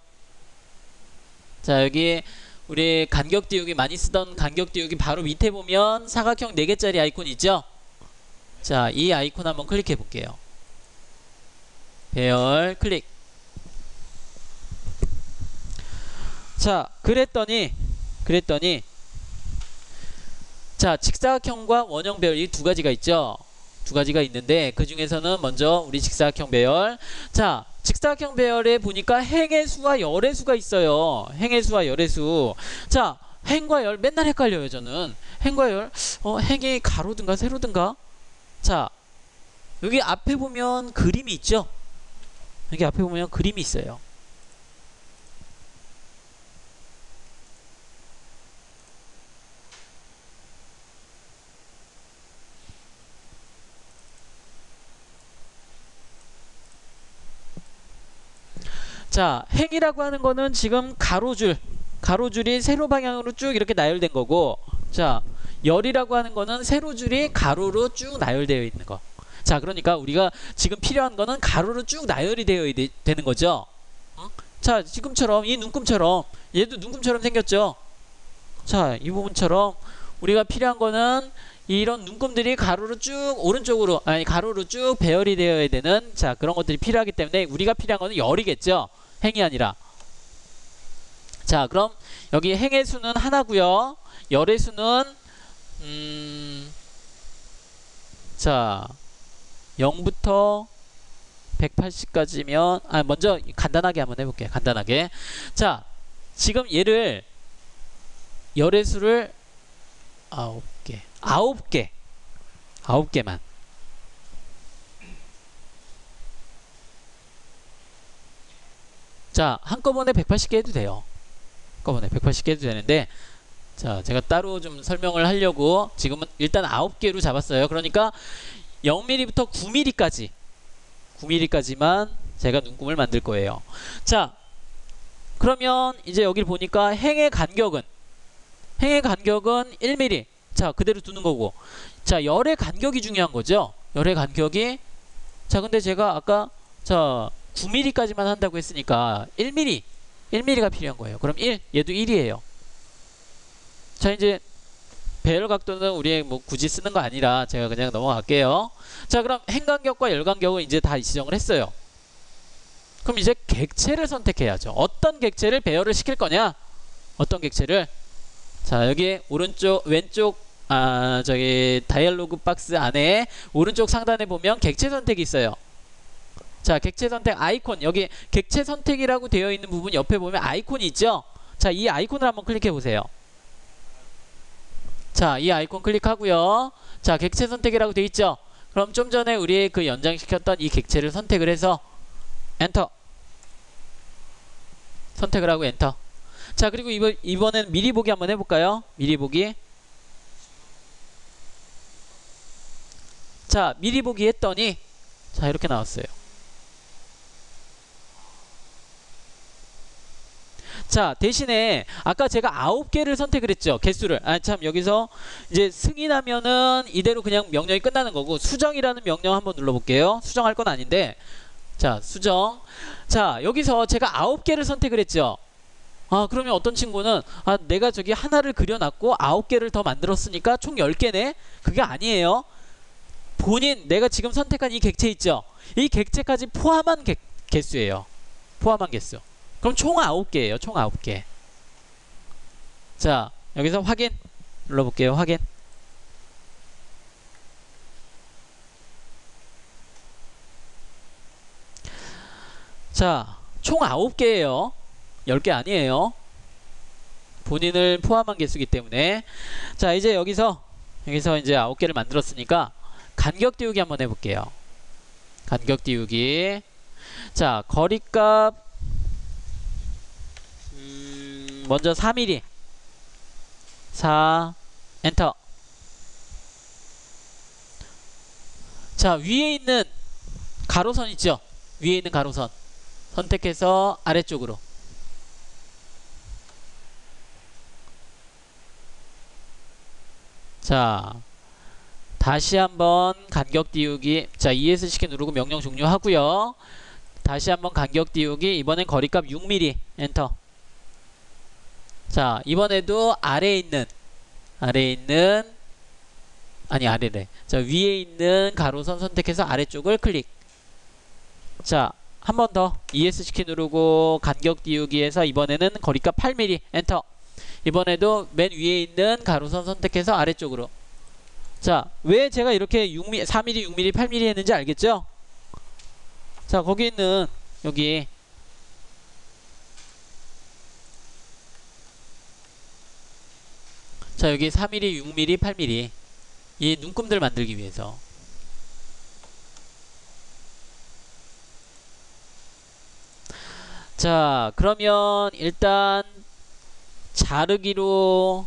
자, 여기 우리 간격 띄우기 많이 쓰던 간격 띄우기 바로 밑에 보면 사각형 4개짜리 아이콘 있죠? 자, 이 아이콘 한번 클릭해 볼게요. 배열 클릭. 자, 그랬더니 자, 직사각형과 원형 배열 이 두 가지가 있죠? 두 가지가 있는데, 그 중에서는 먼저 우리 직사각형 배열. 자, 직사각형 배열에 보니까 행의 수와 열의 수가 있어요. 행의 수와 열의 수. 자, 행과 열 맨날 헷갈려요. 저는 행과 열, 행이 가로든가 세로든가. 자, 여기 앞에 보면 그림이 있죠. 여기 앞에 보면 그림이 있어요. 자, 행이라고 하는 거는 지금 가로줄이 세로 방향으로 쭉 이렇게 나열된 거고, 자, 열이라고 하는 거는 세로줄이 가로로 쭉 나열되어 있는 거. 자, 그러니까 우리가 지금 필요한 거는 가로로 쭉 나열이 되는 거죠. 자, 지금처럼 이 눈금처럼, 얘도 눈금처럼 생겼죠. 자, 이 부분처럼 우리가 필요한 거는 이런 눈금들이 가로로 쭉 가로로 쭉 배열이 되어야 되는, 자, 그런 것들이 필요하기 때문에 우리가 필요한 거는 열이겠죠. 행이 아니라. 자, 그럼 여기 행의 수는 하나고요. 열의 수는 자, 0부터 180까지면 먼저 간단하게 한번 해볼게요. 간단하게. 자, 지금 얘를 열의 수를 9개만. 자, 한꺼번에 180개 해도 돼요. 한꺼번에 180개 해도 되는데, 자, 제가 따로 좀 설명을 하려고 지금은 일단 9개로 잡았어요. 그러니까 0mm부터 9mm까지만 제가 눈금을 만들 거예요. 자, 그러면 이제 여기를 보니까 행의 간격은 1mm. 자, 그대로 두는 거고. 자, 열의 간격이 중요한 거죠. 열의 간격이. 자, 근데 제가 아까 9 9mm까지만 한다고 했으니까 1mm가 필요한 거예요. 그럼 1, 얘도 1이에요. 자, 이제 배열 각도는 우리 뭐 굳이 쓰는 거 아니라 제가 그냥 넘어갈게요. 자, 그럼 행간격과 열간격을 이제 다 지정을 했어요. 그럼 이제 객체를 선택해야죠. 어떤 객체를 배열을 시킬 거냐? 어떤 객체를? 자, 여기 왼쪽 저기 다이얼로그 박스 안에 오른쪽 상단에 보면 객체 선택이 있어요. 자, 객체 선택 아이콘, 여기 객체 선택이라고 되어 있는 부분 옆에 보면 아이콘이 있죠? 자, 이 아이콘을 한번 클릭해 보세요. 자, 이 아이콘 클릭하고요. 자, 객체 선택이라고 되어 있죠? 그럼 좀 전에 우리 그 연장시켰던 이 객체를 선택을 해서 엔터. 선택을 하고 엔터. 자, 그리고 이번엔 미리 보기 한번 해볼까요? 미리 보기. 자, 미리 보기 했더니 자, 이렇게 나왔어요. 자, 대신에 아까 제가 9개를 선택을 했죠. 개수를. 참, 여기서 이제 승인하면은 이대로 그냥 명령이 끝나는 거고, 수정이라는 명령 한번 눌러볼게요. 수정할 건 아닌데, 자, 수정. 자, 여기서 제가 9개를 선택을 했죠. 그러면 어떤 친구는 내가 저기 하나를 그려놨고 9개를 더 만들었으니까 총 10개네? 그게 아니에요. 내가 지금 선택한 이 객체 있죠? 이 객체까지 포함한 개수예요. 포함한 개수. 그럼 총 9개예요. 총 9개. 자, 여기서 확인 눌러볼게요. 확인. 자, 총 9개예요. 10개 아니에요. 본인을 포함한 개수이기 때문에. 자, 이제 여기서 이제 9개를 만들었으니까 간격 띄우기 한번 해볼게요. 간격 띄우기. 자, 거리값 먼저 4mm 4 엔터. 자, 위에 있는 가로선 있죠? 위에 있는 가로선 선택해서 아래쪽으로. 자, 다시 한번 간격 띄우기. 자, ESC 키 누르고 명령 종료하고요. 다시 한번 간격 띄우기. 이번엔 거리값 6mm 엔터. 자, 이번에도 아래에 있는 아래래. 자, 위에 있는 가로선 선택해서 아래쪽을 클릭. 자, 한 번 더 ESC 키 누르고 간격 띄우기에서 이번에는 거리값 8mm 엔터. 이번에도 맨 위에 있는 가로선 선택해서 아래쪽으로. 자, 왜 제가 이렇게 4mm, 6mm, 8mm 했는지 알겠죠? 자, 거기 있는 여기 자, 여기 4mm, 6mm, 8mm 이 눈금들 만들기 위해서. 자, 그러면 일단 자르기.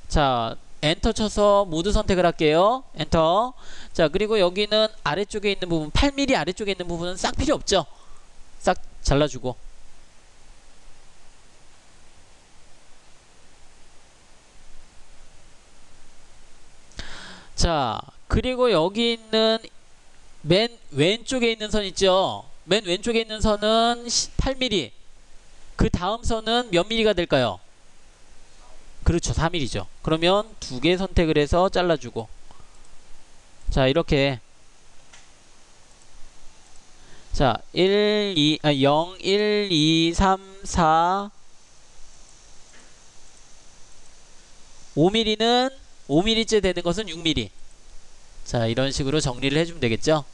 자, 엔터 쳐서 모두 선택을 할게요. 엔터. 자, 그리고 여기는 아래쪽에 있는 부분 8mm 아래쪽에 있는 부분은 싹 필요 없죠. 싹 잘라주고. 자, 그리고 여기 있는 맨 왼쪽에 있는 선 있죠. 맨 왼쪽에 있는 선은 8mm. 그 다음 선은 몇 mm가 될까요? 그렇죠, 4mm죠. 그러면 2개 선택을 해서 잘라주고. 자, 이렇게. 자, 0, 1, 2, 3, 4 5mm는 5mm째 되는 것은 6mm. 자, 이런 식으로 정리를 해주면 되겠죠.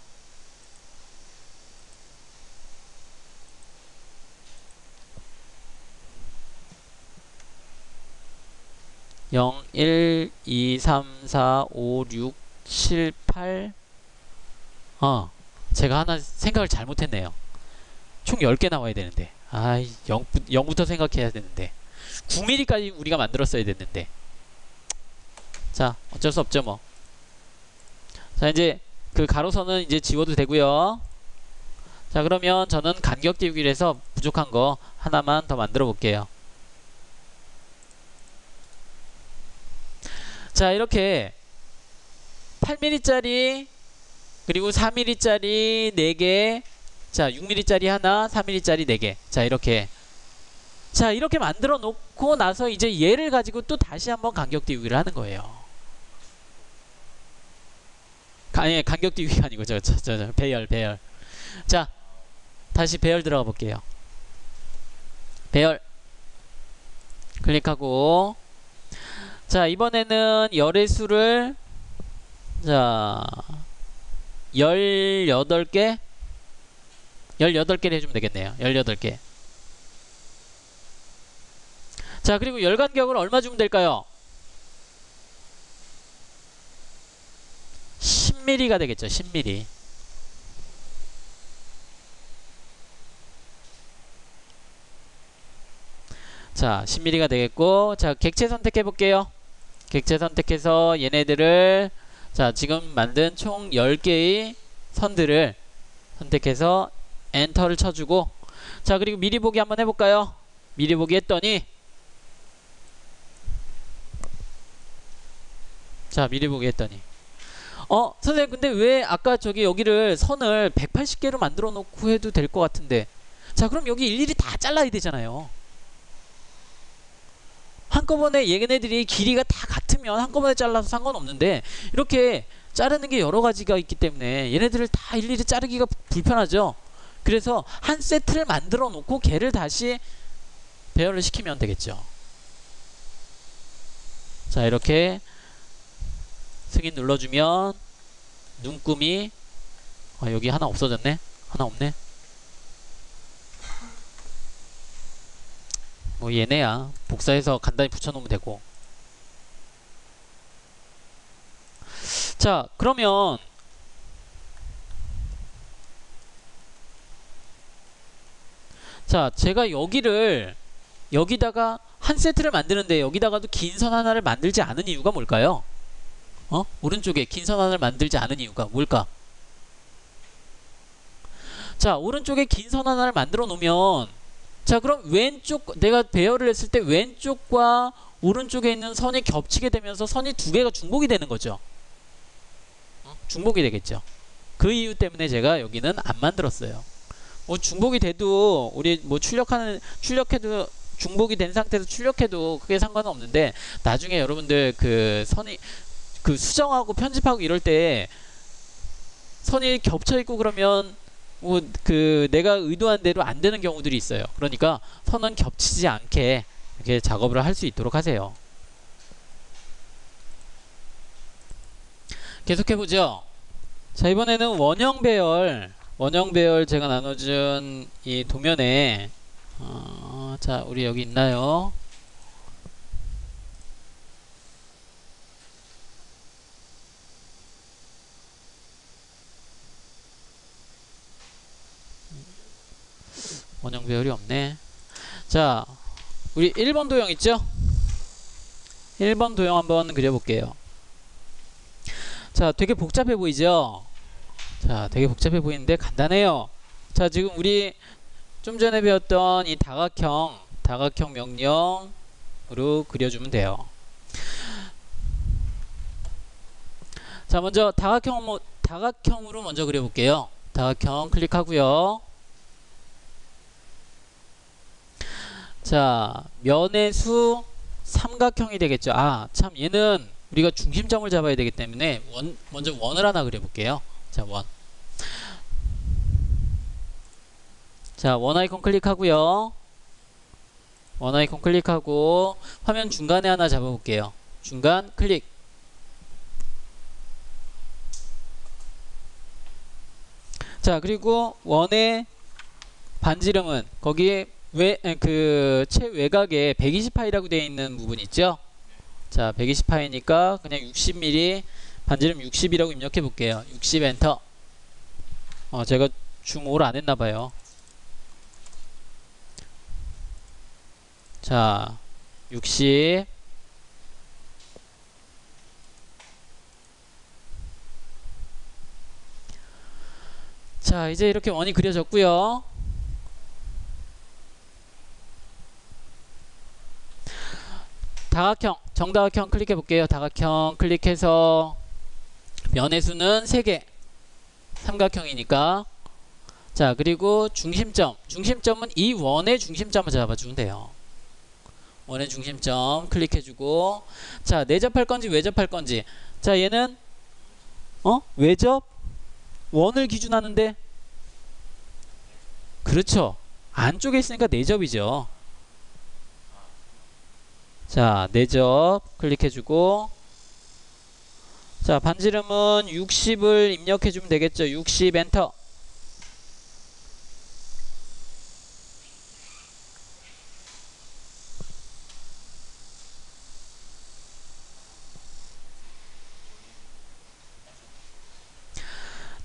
(0) (1) (2) (3) (4) (5) (6) (7) (8) 제가 하나 생각을 잘못했네요. 총 10개 나와야 되는데 0부터 생각해야 되는데 9mm까지 우리가 만들었어야 됐는데. 자, 어쩔 수 없죠 뭐. 자, 이제 그 가로선은 이제 지워도 되고요. 자, 그러면 저는 간격 띄우기를 해서 부족한 거 하나만 더 만들어 볼게요. 자, 이렇게 8mm짜리 그리고 4mm짜리 4개, 자, 6mm짜리 하나, 4mm짜리 4개. 자, 이렇게. 자, 이렇게 만들어 놓고 나서 이제 얘를 가지고 또 다시 한번 간격 띄우기를 하는 거예요. 아니, 간격 띄우기가 아니고 배열. 자, 다시 배열 들어가 볼게요. 배열 클릭하고, 자, 이번에는 열의 수를, 자, 18개 18개를 해주면 되겠네요. 18개. 자, 그리고 열 간격을 얼마 주면 될까요? 10mm가 되겠죠. 10mm. 자, 10mm가 되겠고, 자, 객체 선택해 볼게요. 객체 선택해서 얘네들을, 자, 지금 만든 총 10개의 선들을 선택해서 엔터를 쳐주고, 자, 그리고 미리 보기 한번 해볼까요? 미리 보기 했더니, 자, 미리 보기 했더니, 선생님, 근데 왜 아까 여기를 선을 180개로 만들어 놓고 해도 될 것 같은데, 자, 그럼 여기 일일이 다 잘라야 되잖아요. 한꺼번에 얘네들이 길이가 다 같으면 한꺼번에 잘라서 상관없는데, 이렇게 자르는 게 여러 가지가 있기 때문에 얘네들을 다 일일이 자르기가 불편하죠. 그래서 한 세트를 만들어 놓고 걔를 다시 배열을 시키면 되겠죠. 자, 이렇게 승인 눌러주면 눈금이, 여기 하나 없어졌네. 하나 없네. 뭐 얘네야 복사해서 간단히 붙여놓으면 되고. 자, 그러면 자, 제가 여기다가 한 세트를 만드는데 여기다가도 긴 선 하나를 만들지 않은 이유가 뭘까요? 오른쪽에 긴 선 하나를 만들지 않은 이유가 뭘까? 자, 오른쪽에 긴 선 하나를 만들어 놓으면, 자, 그럼 왼쪽, 내가 배열을 했을 때 왼쪽과 오른쪽에 있는 선이 겹치게 되면서 선이 두 개가 중복이 되는 거죠. 중복이 되겠죠. 그 이유 때문에 제가 여기는 안 만들었어요. 뭐 중복이 돼도, 우리 뭐 출력해도, 중복이 된 상태에서 출력해도 크게 상관은 없는데, 나중에 여러분들 그 수정하고 편집하고 이럴 때 선이 겹쳐 있고 그러면 뭐 내가 의도한 대로 안 되는 경우들이 있어요. 그러니까 선은 겹치지 않게 이렇게 작업을 할 수 있도록 하세요. 계속해보죠. 자, 이번에는 원형 배열 제가 나눠준 이 도면에, 자, 우리 여기 있나요? 원형 배열이 없네. 자, 우리 1번 도형 있죠? 1번 도형 한번 그려볼게요. 자, 되게 복잡해 보이죠? 자, 되게 복잡해 보이는데 간단해요. 자, 지금 우리 좀 전에 배웠던 이 다각형 명령으로 그려주면 돼요. 자, 먼저 다각형으로 먼저 그려볼게요. 다각형 클릭하고요. 자, 면의 수 삼각형이 되겠죠. 참, 얘는 우리가 중심점을 잡아야 되기 때문에 먼저 원을 하나 그려볼게요. 자, 원. 자, 원 아이콘 클릭하고요. 원 아이콘 클릭하고 화면 중간에 하나 잡아볼게요. 중간 클릭. 자, 그리고 원의 반지름은 거기에 최외곽에 120파이라고 되어 있는 부분 있죠? 자, 120파이니까 그냥 60mm, 반지름 60이라고 입력해 볼게요. 60 엔터. 제가 줌 5를 안 했나봐요. 자, 60. 자, 이제 이렇게 원이 그려졌고요. 다각형, 정다각형 클릭해 볼게요. 다각형 클릭해서 면의 수는 3개, 삼각형이니까. 자, 그리고 중심점. 중심점은 이 원의 중심점을 잡아주면 돼요. 원의 중심점 클릭해주고, 자, 내접할 건지 외접할 건지. 자, 얘는 외접? 원을 기준하는데, 그렇죠. 안쪽에 있으니까 내접이죠. 자, 내접 클릭해주고, 자, 반지름은 60을 입력해주면 되겠죠. 60 엔터.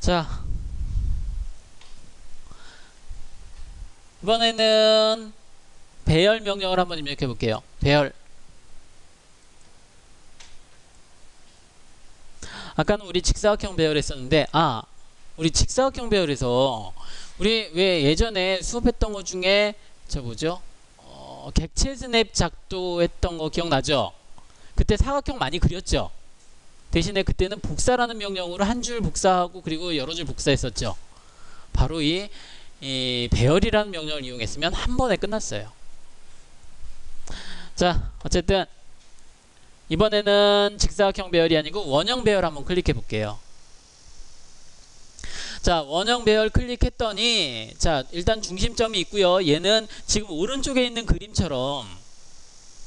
자, 이번에는 배열 명령을 한번 입력해 볼게요. 배열. 아까는 우리 직사각형 배열했었는데, 우리 직사각형 배열에서 우리 왜 예전에 수업했던 것 중에 저 뭐죠? 객체 스냅 작도했던 거 기억나죠? 그때 사각형 많이 그렸죠? 대신에 그때는 복사라는 명령으로 한 줄 복사하고 그리고 여러 줄 복사했었죠. 바로 이 배열이라는 명령을 이용했으면 한 번에 끝났어요. 자, 어쨌든 이번에는 직사각형 배열이 아니고 원형 배열 한번 클릭해 볼게요. 자, 원형 배열 클릭했더니, 자, 일단 중심점이 있고요. 얘는 지금 오른쪽에 있는 그림처럼,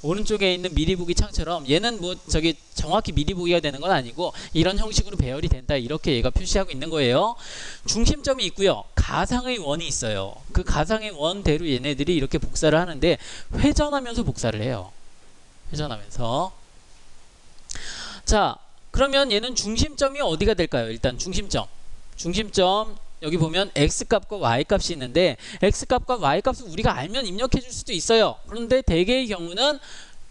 오른쪽에 있는 미리 보기 창처럼, 얘는 뭐 저기 정확히 미리 보기가 되는 건 아니고 이런 형식으로 배열이 된다, 이렇게 얘가 표시하고 있는 거예요. 중심점이 있고요. 가상의 원이 있어요. 그 가상의 원대로 얘네들이 이렇게 복사를 하는데, 회전하면서 복사를 해요. 회전하면서. 자, 그러면 얘는 중심점이 어디가 될까요? 일단 중심점 여기 보면 x값과 y값이 있는데, x값과 y값을 우리가 알면 입력해 줄 수도 있어요. 그런데 대개의 경우는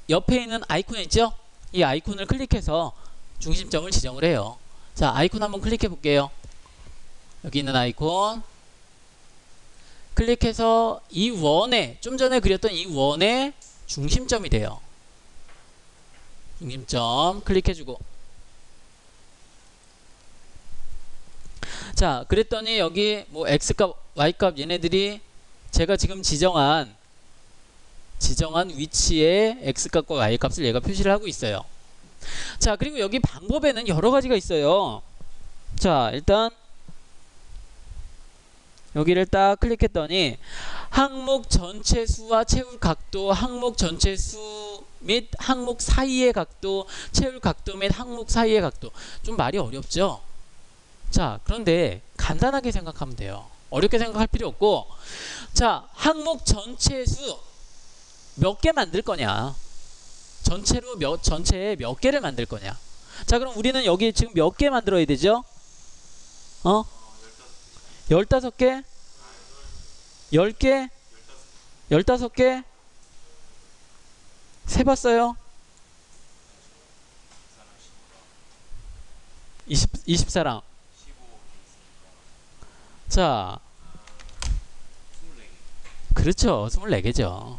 옆에 있는 아이콘 있죠? 이 아이콘을 클릭해서 중심점을 지정을 해요. 자, 아이콘 한번 클릭해 볼게요. 여기 있는 아이콘 클릭해서 이 원에, 좀 전에 그렸던 이 원의 중심점이 돼요. 중심점 클릭해주고, 자, 그랬더니 여기 뭐 x값 y값 얘네들이 제가 지금 지정한 위치에 x값과 y값을 얘가 표시를 하고 있어요. 자, 그리고 여기 방법에는 여러 가지가 있어요. 자, 일단 여기를 딱 클릭했더니 항목 전체 수와 채울 각도, 항목 전체 수 및 항목 사이의 각도, 채울 각도 및 항목 사이의 각도. 좀 말이 어렵죠? 자, 그런데 간단하게 생각하면 돼요. 어렵게 생각할 필요 없고, 자, 항목 전체 수 몇 개 만들 거냐, 전체에 몇 개를 만들 거냐. 자, 그럼 우리는 여기 지금 몇 개 만들어야 되죠? 15개? 10개? 15개? 세봤어요? 20사람. 자, 그렇죠. 24개죠.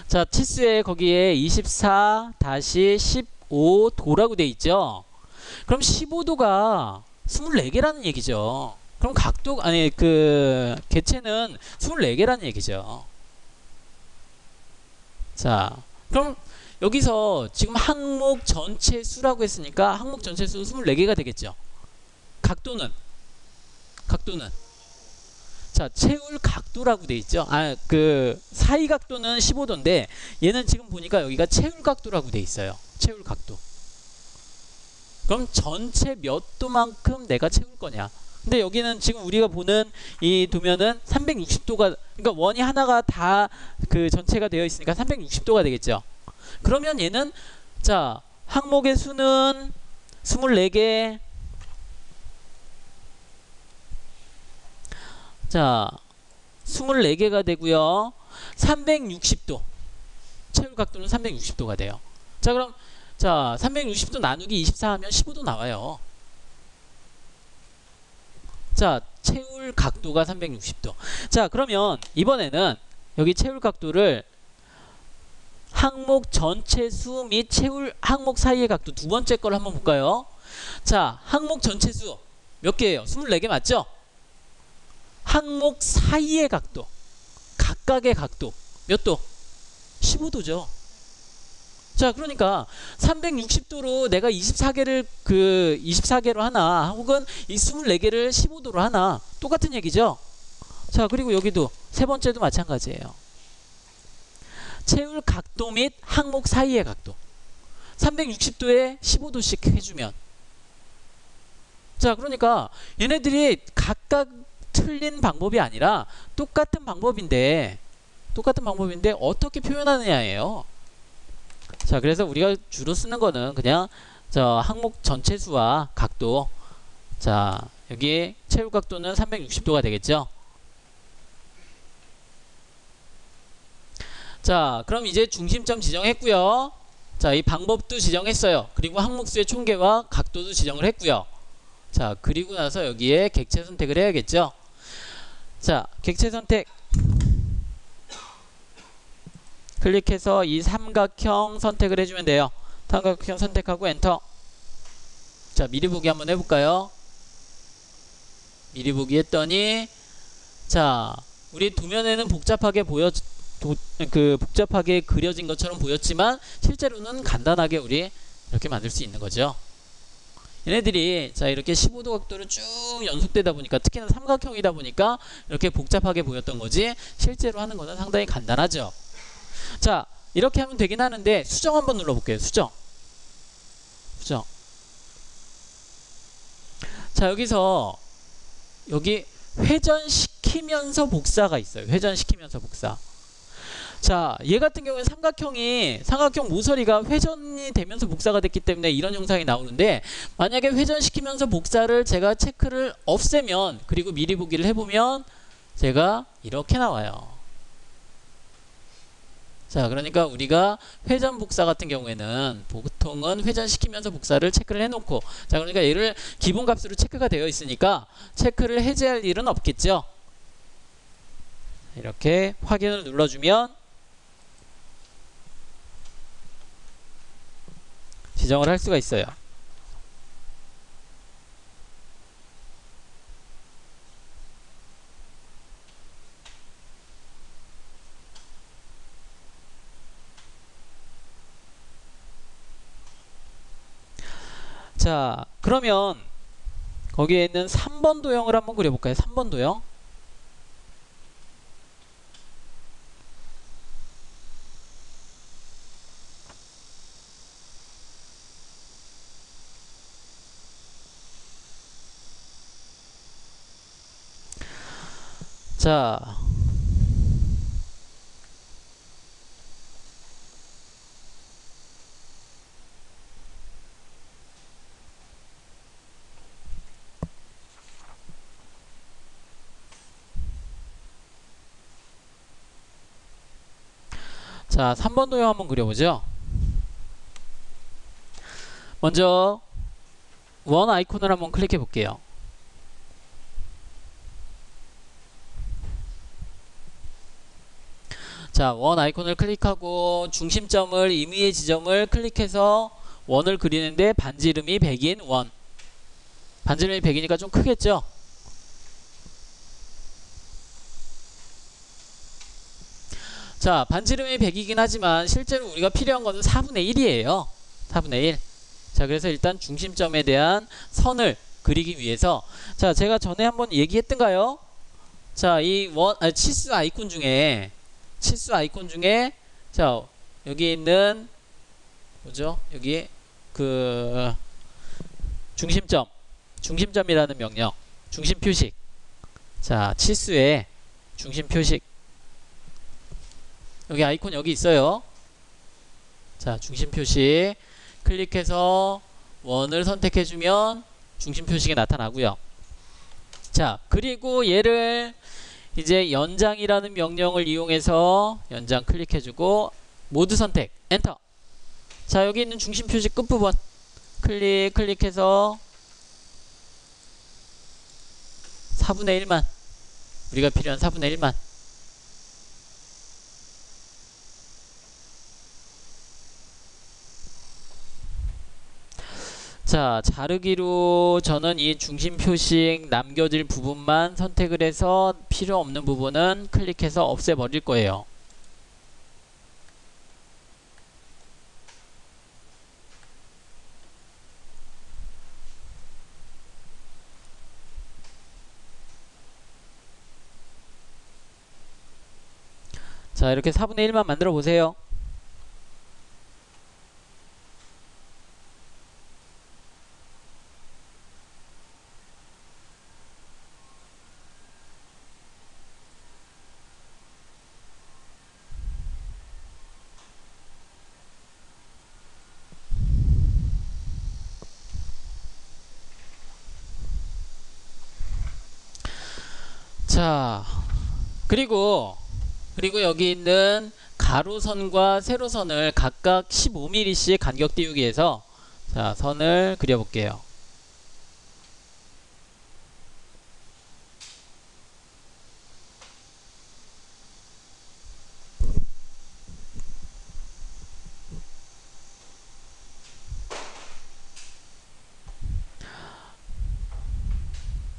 자, 치수에 거기에 24-15도라고 돼 있죠. 그럼 15도가 24개라는 얘기죠. 그럼 각도, 아니, 그 개체는 24개라는 얘기죠. 자, 그럼 여기서 지금 항목 전체 수라고 했으니까 항목 전체 수 24개가 되겠죠. 각도는 자, 채울 각도라고 돼 있죠. 그 사이 각도는 15도인데 얘는 지금 보니까 여기가 채울 각도라고 돼 있어요. 채울 각도. 그럼 전체 몇 도만큼 내가 채울 거냐. 근데 여기는 지금 우리가 보는 이 도면은 360도가, 그러니까 원이 하나가 다 그 전체가 되어 있으니까 360도가 되겠죠. 그러면 얘는, 자, 항목의 수는 24개. 자, 24개가 되고요. 360도. 채울 각도는 360도가 돼요. 자, 그럼, 자, 360도 나누기 24 하면 15도 나와요. 자, 채울 각도가 360도. 자, 그러면 이번에는 여기 채울 각도를 항목 전체 수 및 채울 항목 사이의 각도, 두 번째 걸 한번 볼까요? 자, 항목 전체 수 몇 개예요? 24개 맞죠? 항목 사이의 각도, 각각의 각도 몇 도? 15도죠. 자, 그러니까 360도로 내가 24개로 하나, 혹은 이 24개를 15도로 하나, 똑같은 얘기죠. 자, 그리고 여기도 세 번째도 마찬가지예요. 채울 각도 및 항목 사이의 각도, 360도에 15도씩 해주면, 자, 그러니까 얘네들이 각각 틀린 방법이 아니라 똑같은 방법인데 어떻게 표현하느냐예요. 자, 그래서 우리가 주로 쓰는 거는 그냥 저 항목 전체 수와 각도. 자, 여기 채울 각도는 360도가 되겠죠. 자, 그럼 이제 중심점 지정했고요. 자, 이 방법도 지정했어요. 그리고 항목수의 총계와 각도도 지정을 했고요. 자, 그리고 나서 여기에 객체 선택을 해야겠죠. 자, 객체 선택 클릭해서 이 삼각형 선택을 해주면 돼요. 삼각형 선택하고 엔터. 자, 미리 보기 한번 해볼까요? 미리 보기 했더니, 자, 우리 도면에는 복잡하게 복잡하게 그려진 것처럼 보였지만 실제로는 간단하게 우리 이렇게 만들 수 있는 거죠. 얘네들이 자, 이렇게 15도 각도로 쭉 연속되다 보니까, 특히나 삼각형이다 보니까 이렇게 복잡하게 보였던 거지, 실제로 하는 거는 상당히 간단하죠. 자, 이렇게 하면 되긴 하는데 수정 한번 눌러볼게요. 수정. 자, 여기 회전시키면서 복사가 있어요. 회전시키면서 복사. 자, 얘 같은 경우에 삼각형 모서리가 회전이 되면서 복사가 됐기 때문에 이런 형상이 나오는데, 만약에 회전시키면서 복사를 제가 체크를 없애면, 그리고 미리 보기를 해보면 제가 이렇게 나와요. 자, 그러니까 우리가 회전 복사 같은 경우에는 보통은 회전시키면서 복사를 체크를 해놓고, 자, 그러니까 얘를 기본값으로 체크가 되어 있으니까 체크를 해제할 일은 없겠죠. 이렇게 확인을 눌러주면 지정을 할 수가 있어요. 자, 그러면 거기에 있는 3번 도형을 한번 그려볼까요? 3번 도형. 자, 자, 3번 도형 한번 그려보죠. 먼저 원 아이콘을 한번 클릭해 볼게요. 자, 원 아이콘을 클릭하고 중심점을, 임의의 지점을 클릭해서 원을 그리는데 반지름이 100인 원. 반지름이 100이니까 좀 크겠죠? 자, 반지름이 100이긴 하지만 실제로 우리가 필요한 거는 4분의 1이에요. 4분의 1. 자, 그래서 일단 중심점에 대한 선을 그리기 위해서, 자, 제가 전에 한번 얘기했던가요? 자, 이 치수 아이콘 중에 자, 여기 있는 뭐죠? 여기 그 중심점이라는 명령, 중심 표식. 자, 치수의 중심 표식. 여기 아이콘 여기 있어요. 자, 중심 표식 클릭해서 원을 선택해주면 중심 표식이 나타나고요. 자, 그리고 얘를 이제 연장이라는 명령을 이용해서 연장 클릭해주고 모드 선택 엔터. 자, 여기 있는 중심 표식 끝부분 클릭해서 4분의 1만, 우리가 필요한 4분의 1만. 자, 자, 자르기로 저는 이 중심 표식 남겨질 부분만 선택을 해서 필요 없는 부분은 클릭해서 없애버릴 거예요. 자, 이렇게 4분의 1만 만들어 보세요. 자, 그리고 여기 있는 가로선과 세로선을 각각 15mm씩 간격 띄우기해서 자, 선을 그려볼게요.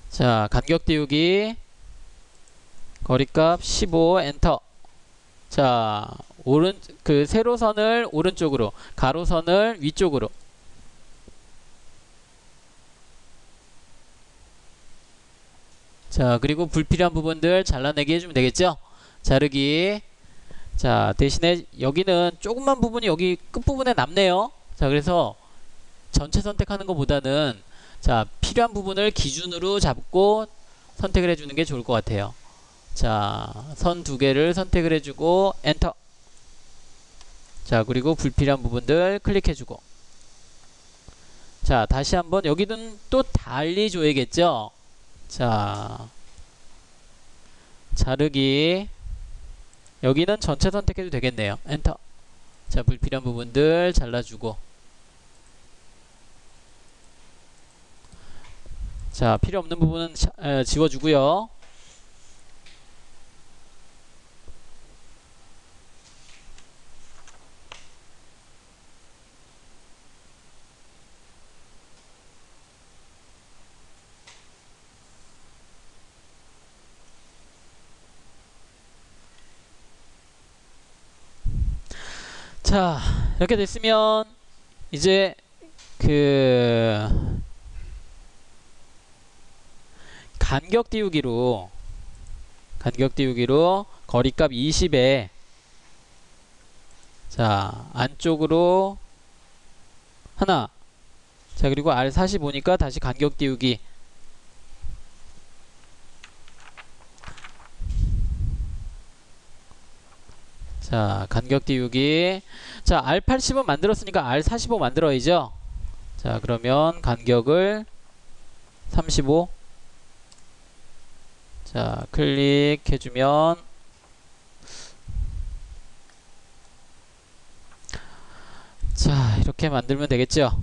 자, 간격 띄우기 거리값 15 엔터. 자, 세로선을 오른쪽으로, 가로선을 위쪽으로. 자, 그리고 불필요한 부분들 잘라내기 해주면 되겠죠? 자르기. 자, 대신에 여기는 조금만 부분이 여기 끝부분에 남네요. 자, 그래서 전체 선택하는 것보다는 자, 필요한 부분을 기준으로 잡고 선택을 해주는 게 좋을 것 같아요. 자, 선 두 개를 선택을 해주고 엔터. 자, 그리고 불필요한 부분들 클릭해주고. 자, 다시 한번 여기는 또 달리 줘야겠죠. 자, 자르기. 여기는 전체 선택해도 되겠네요. 엔터. 자, 불필요한 부분들 잘라주고. 자, 필요 없는 부분은 지워주고요. 자, 이렇게 됐으면 이제 간격 띄우기로 거리값 20에 자, 안쪽으로 하나. 자, 그리고 R45니까 다시 간격 띄우기. 자, 간격 띄우기. 자, R80은 만들었으니까 R45 만들어야죠. 자, 그러면 간격을 35. 자, 클릭해주면 자, 이렇게 만들면 되겠죠.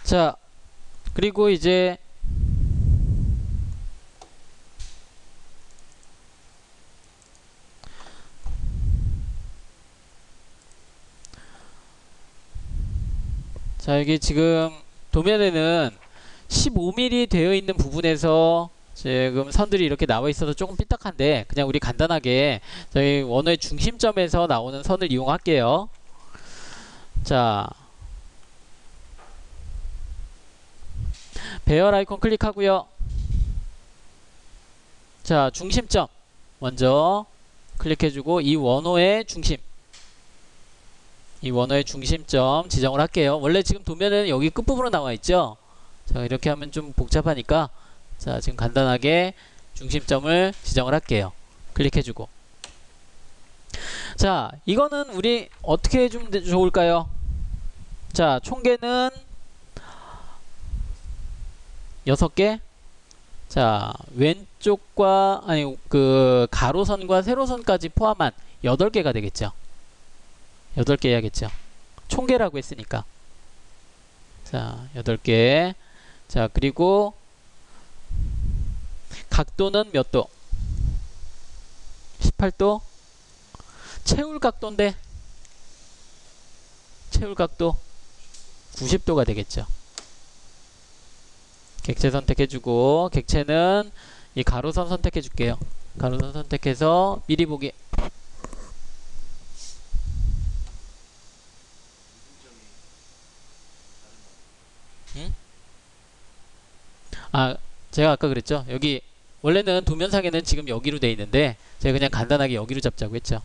자, 그리고 이제 자, 여기 지금 도면에는 15mm 되어 있는 부분에서 지금 선들이 이렇게 나와 있어서 조금 삐딱한데 그냥 우리 간단하게 저희 원어의 중심점에서 나오는 선을 이용할게요. 자, 배열 아이콘 클릭하고요. 자, 중심점 먼저 클릭해주고 이 원호의 중심점 지정을 할게요. 원래 지금 도면에는 여기 끝부분으로 나와 있죠. 자, 이렇게 하면 좀 복잡하니까 자, 지금 간단하게 중심점을 지정을 할게요. 클릭해주고 자, 이거는 우리 어떻게 해주면 좋을까요? 자, 총계는 6개. 자, 왼쪽과 아니 그 가로선과 세로선까지 포함한 8개가 되겠죠. 8개 해야겠죠. 총계라고 했으니까. 자, 8개. 자, 그리고 각도는 몇 도? 18도. 채울 각도인데 채울 각도 90도가 되겠죠. 객체 선택해주고, 객체는 이 가로선 선택해줄게요. 가로선 선택해서 미리 보기. 응? 아, 제가 아까 그랬죠. 여기 원래는 도면상에는 지금 여기로 돼 있는데 제가 그냥 간단하게 여기로 잡자고 했죠.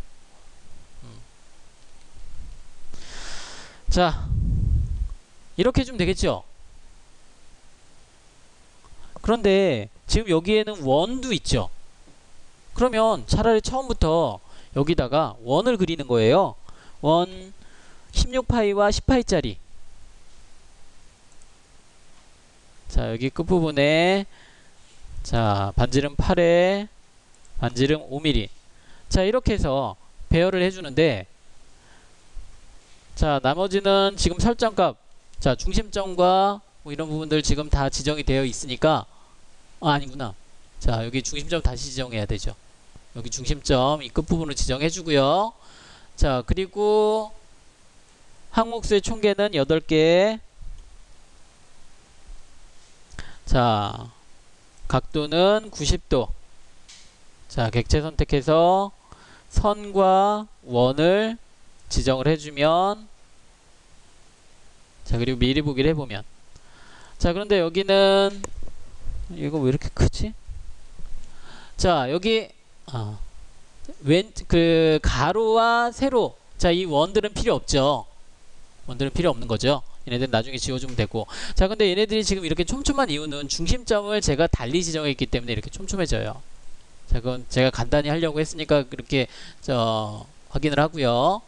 자, 이렇게 해주면 되겠죠. 그런데 지금 여기에는 원도 있죠. 그러면 차라리 처음부터 여기다가 원을 그리는 거예요. 원 16파이와 10파이짜리. 자, 여기 끝부분에 자, 반지름 8에 반지름 5mm. 자, 이렇게 해서 배열을 해주는데, 자, 나머지는 지금 설정값, 자, 중심점과 뭐 이런 부분들 지금 다 지정이 되어 있으니까, 아니구나. 자, 여기 중심점 다시 지정해야 되죠. 여기 중심점 이 끝부분을 지정해 주고요. 자, 그리고 항목수의 총계는 8개. 자, 각도는 90도. 자, 객체 선택해서 선과 원을 지정을 해주면, 자, 그리고 미리 보기를 해보면, 자, 그런데 여기는 이거 왜 이렇게 크지? 자, 여기 그 가로와 세로, 자, 이 원들은 필요 없죠. 원들은 필요 없는 거죠. 얘네들 나중에 지워주면 되고. 자, 근데 얘네들이 지금 이렇게 촘촘한 이유는 중심점을 제가 달리 지정했기 때문에 이렇게 촘촘해져요. 자, 그건 제가 간단히 하려고 했으니까 그렇게 확인을 하고요.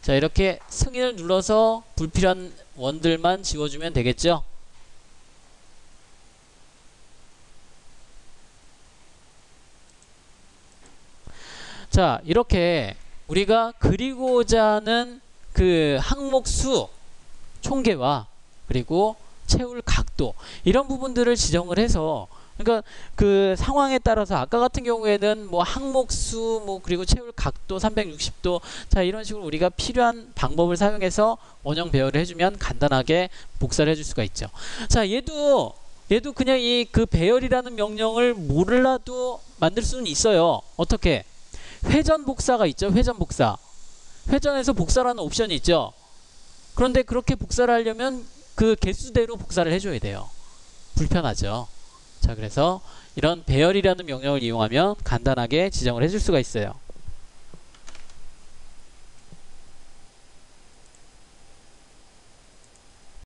자, 이렇게 승인을 눌러서 불필요한 원들만 지워주면 되겠죠. 자, 이렇게 우리가 그리고자 하는 그 항목 수, 총계와 그리고 채울 각도, 이런 부분들을 지정을 해서, 그러니까 그 상황에 따라서 아까 같은 경우에는 뭐 항목 수, 뭐 그리고 채울 각도 360도, 자, 이런 식으로 우리가 필요한 방법을 사용해서 원형 배열을 해주면 간단하게 복사를 해줄 수가 있죠. 자, 얘도 그냥 이 그 배열이라는 명령을 몰라도 만들 수는 있어요. 어떻게? 회전 복사가 있죠. 회전 복사. 회전에서 복사라는 옵션이 있죠. 그런데 그렇게 복사를 하려면 그 개수대로 복사를 해줘야 돼요. 불편하죠. 자, 그래서 이런 배열이라는 명령을 이용하면 간단하게 지정을 해줄 수가 있어요.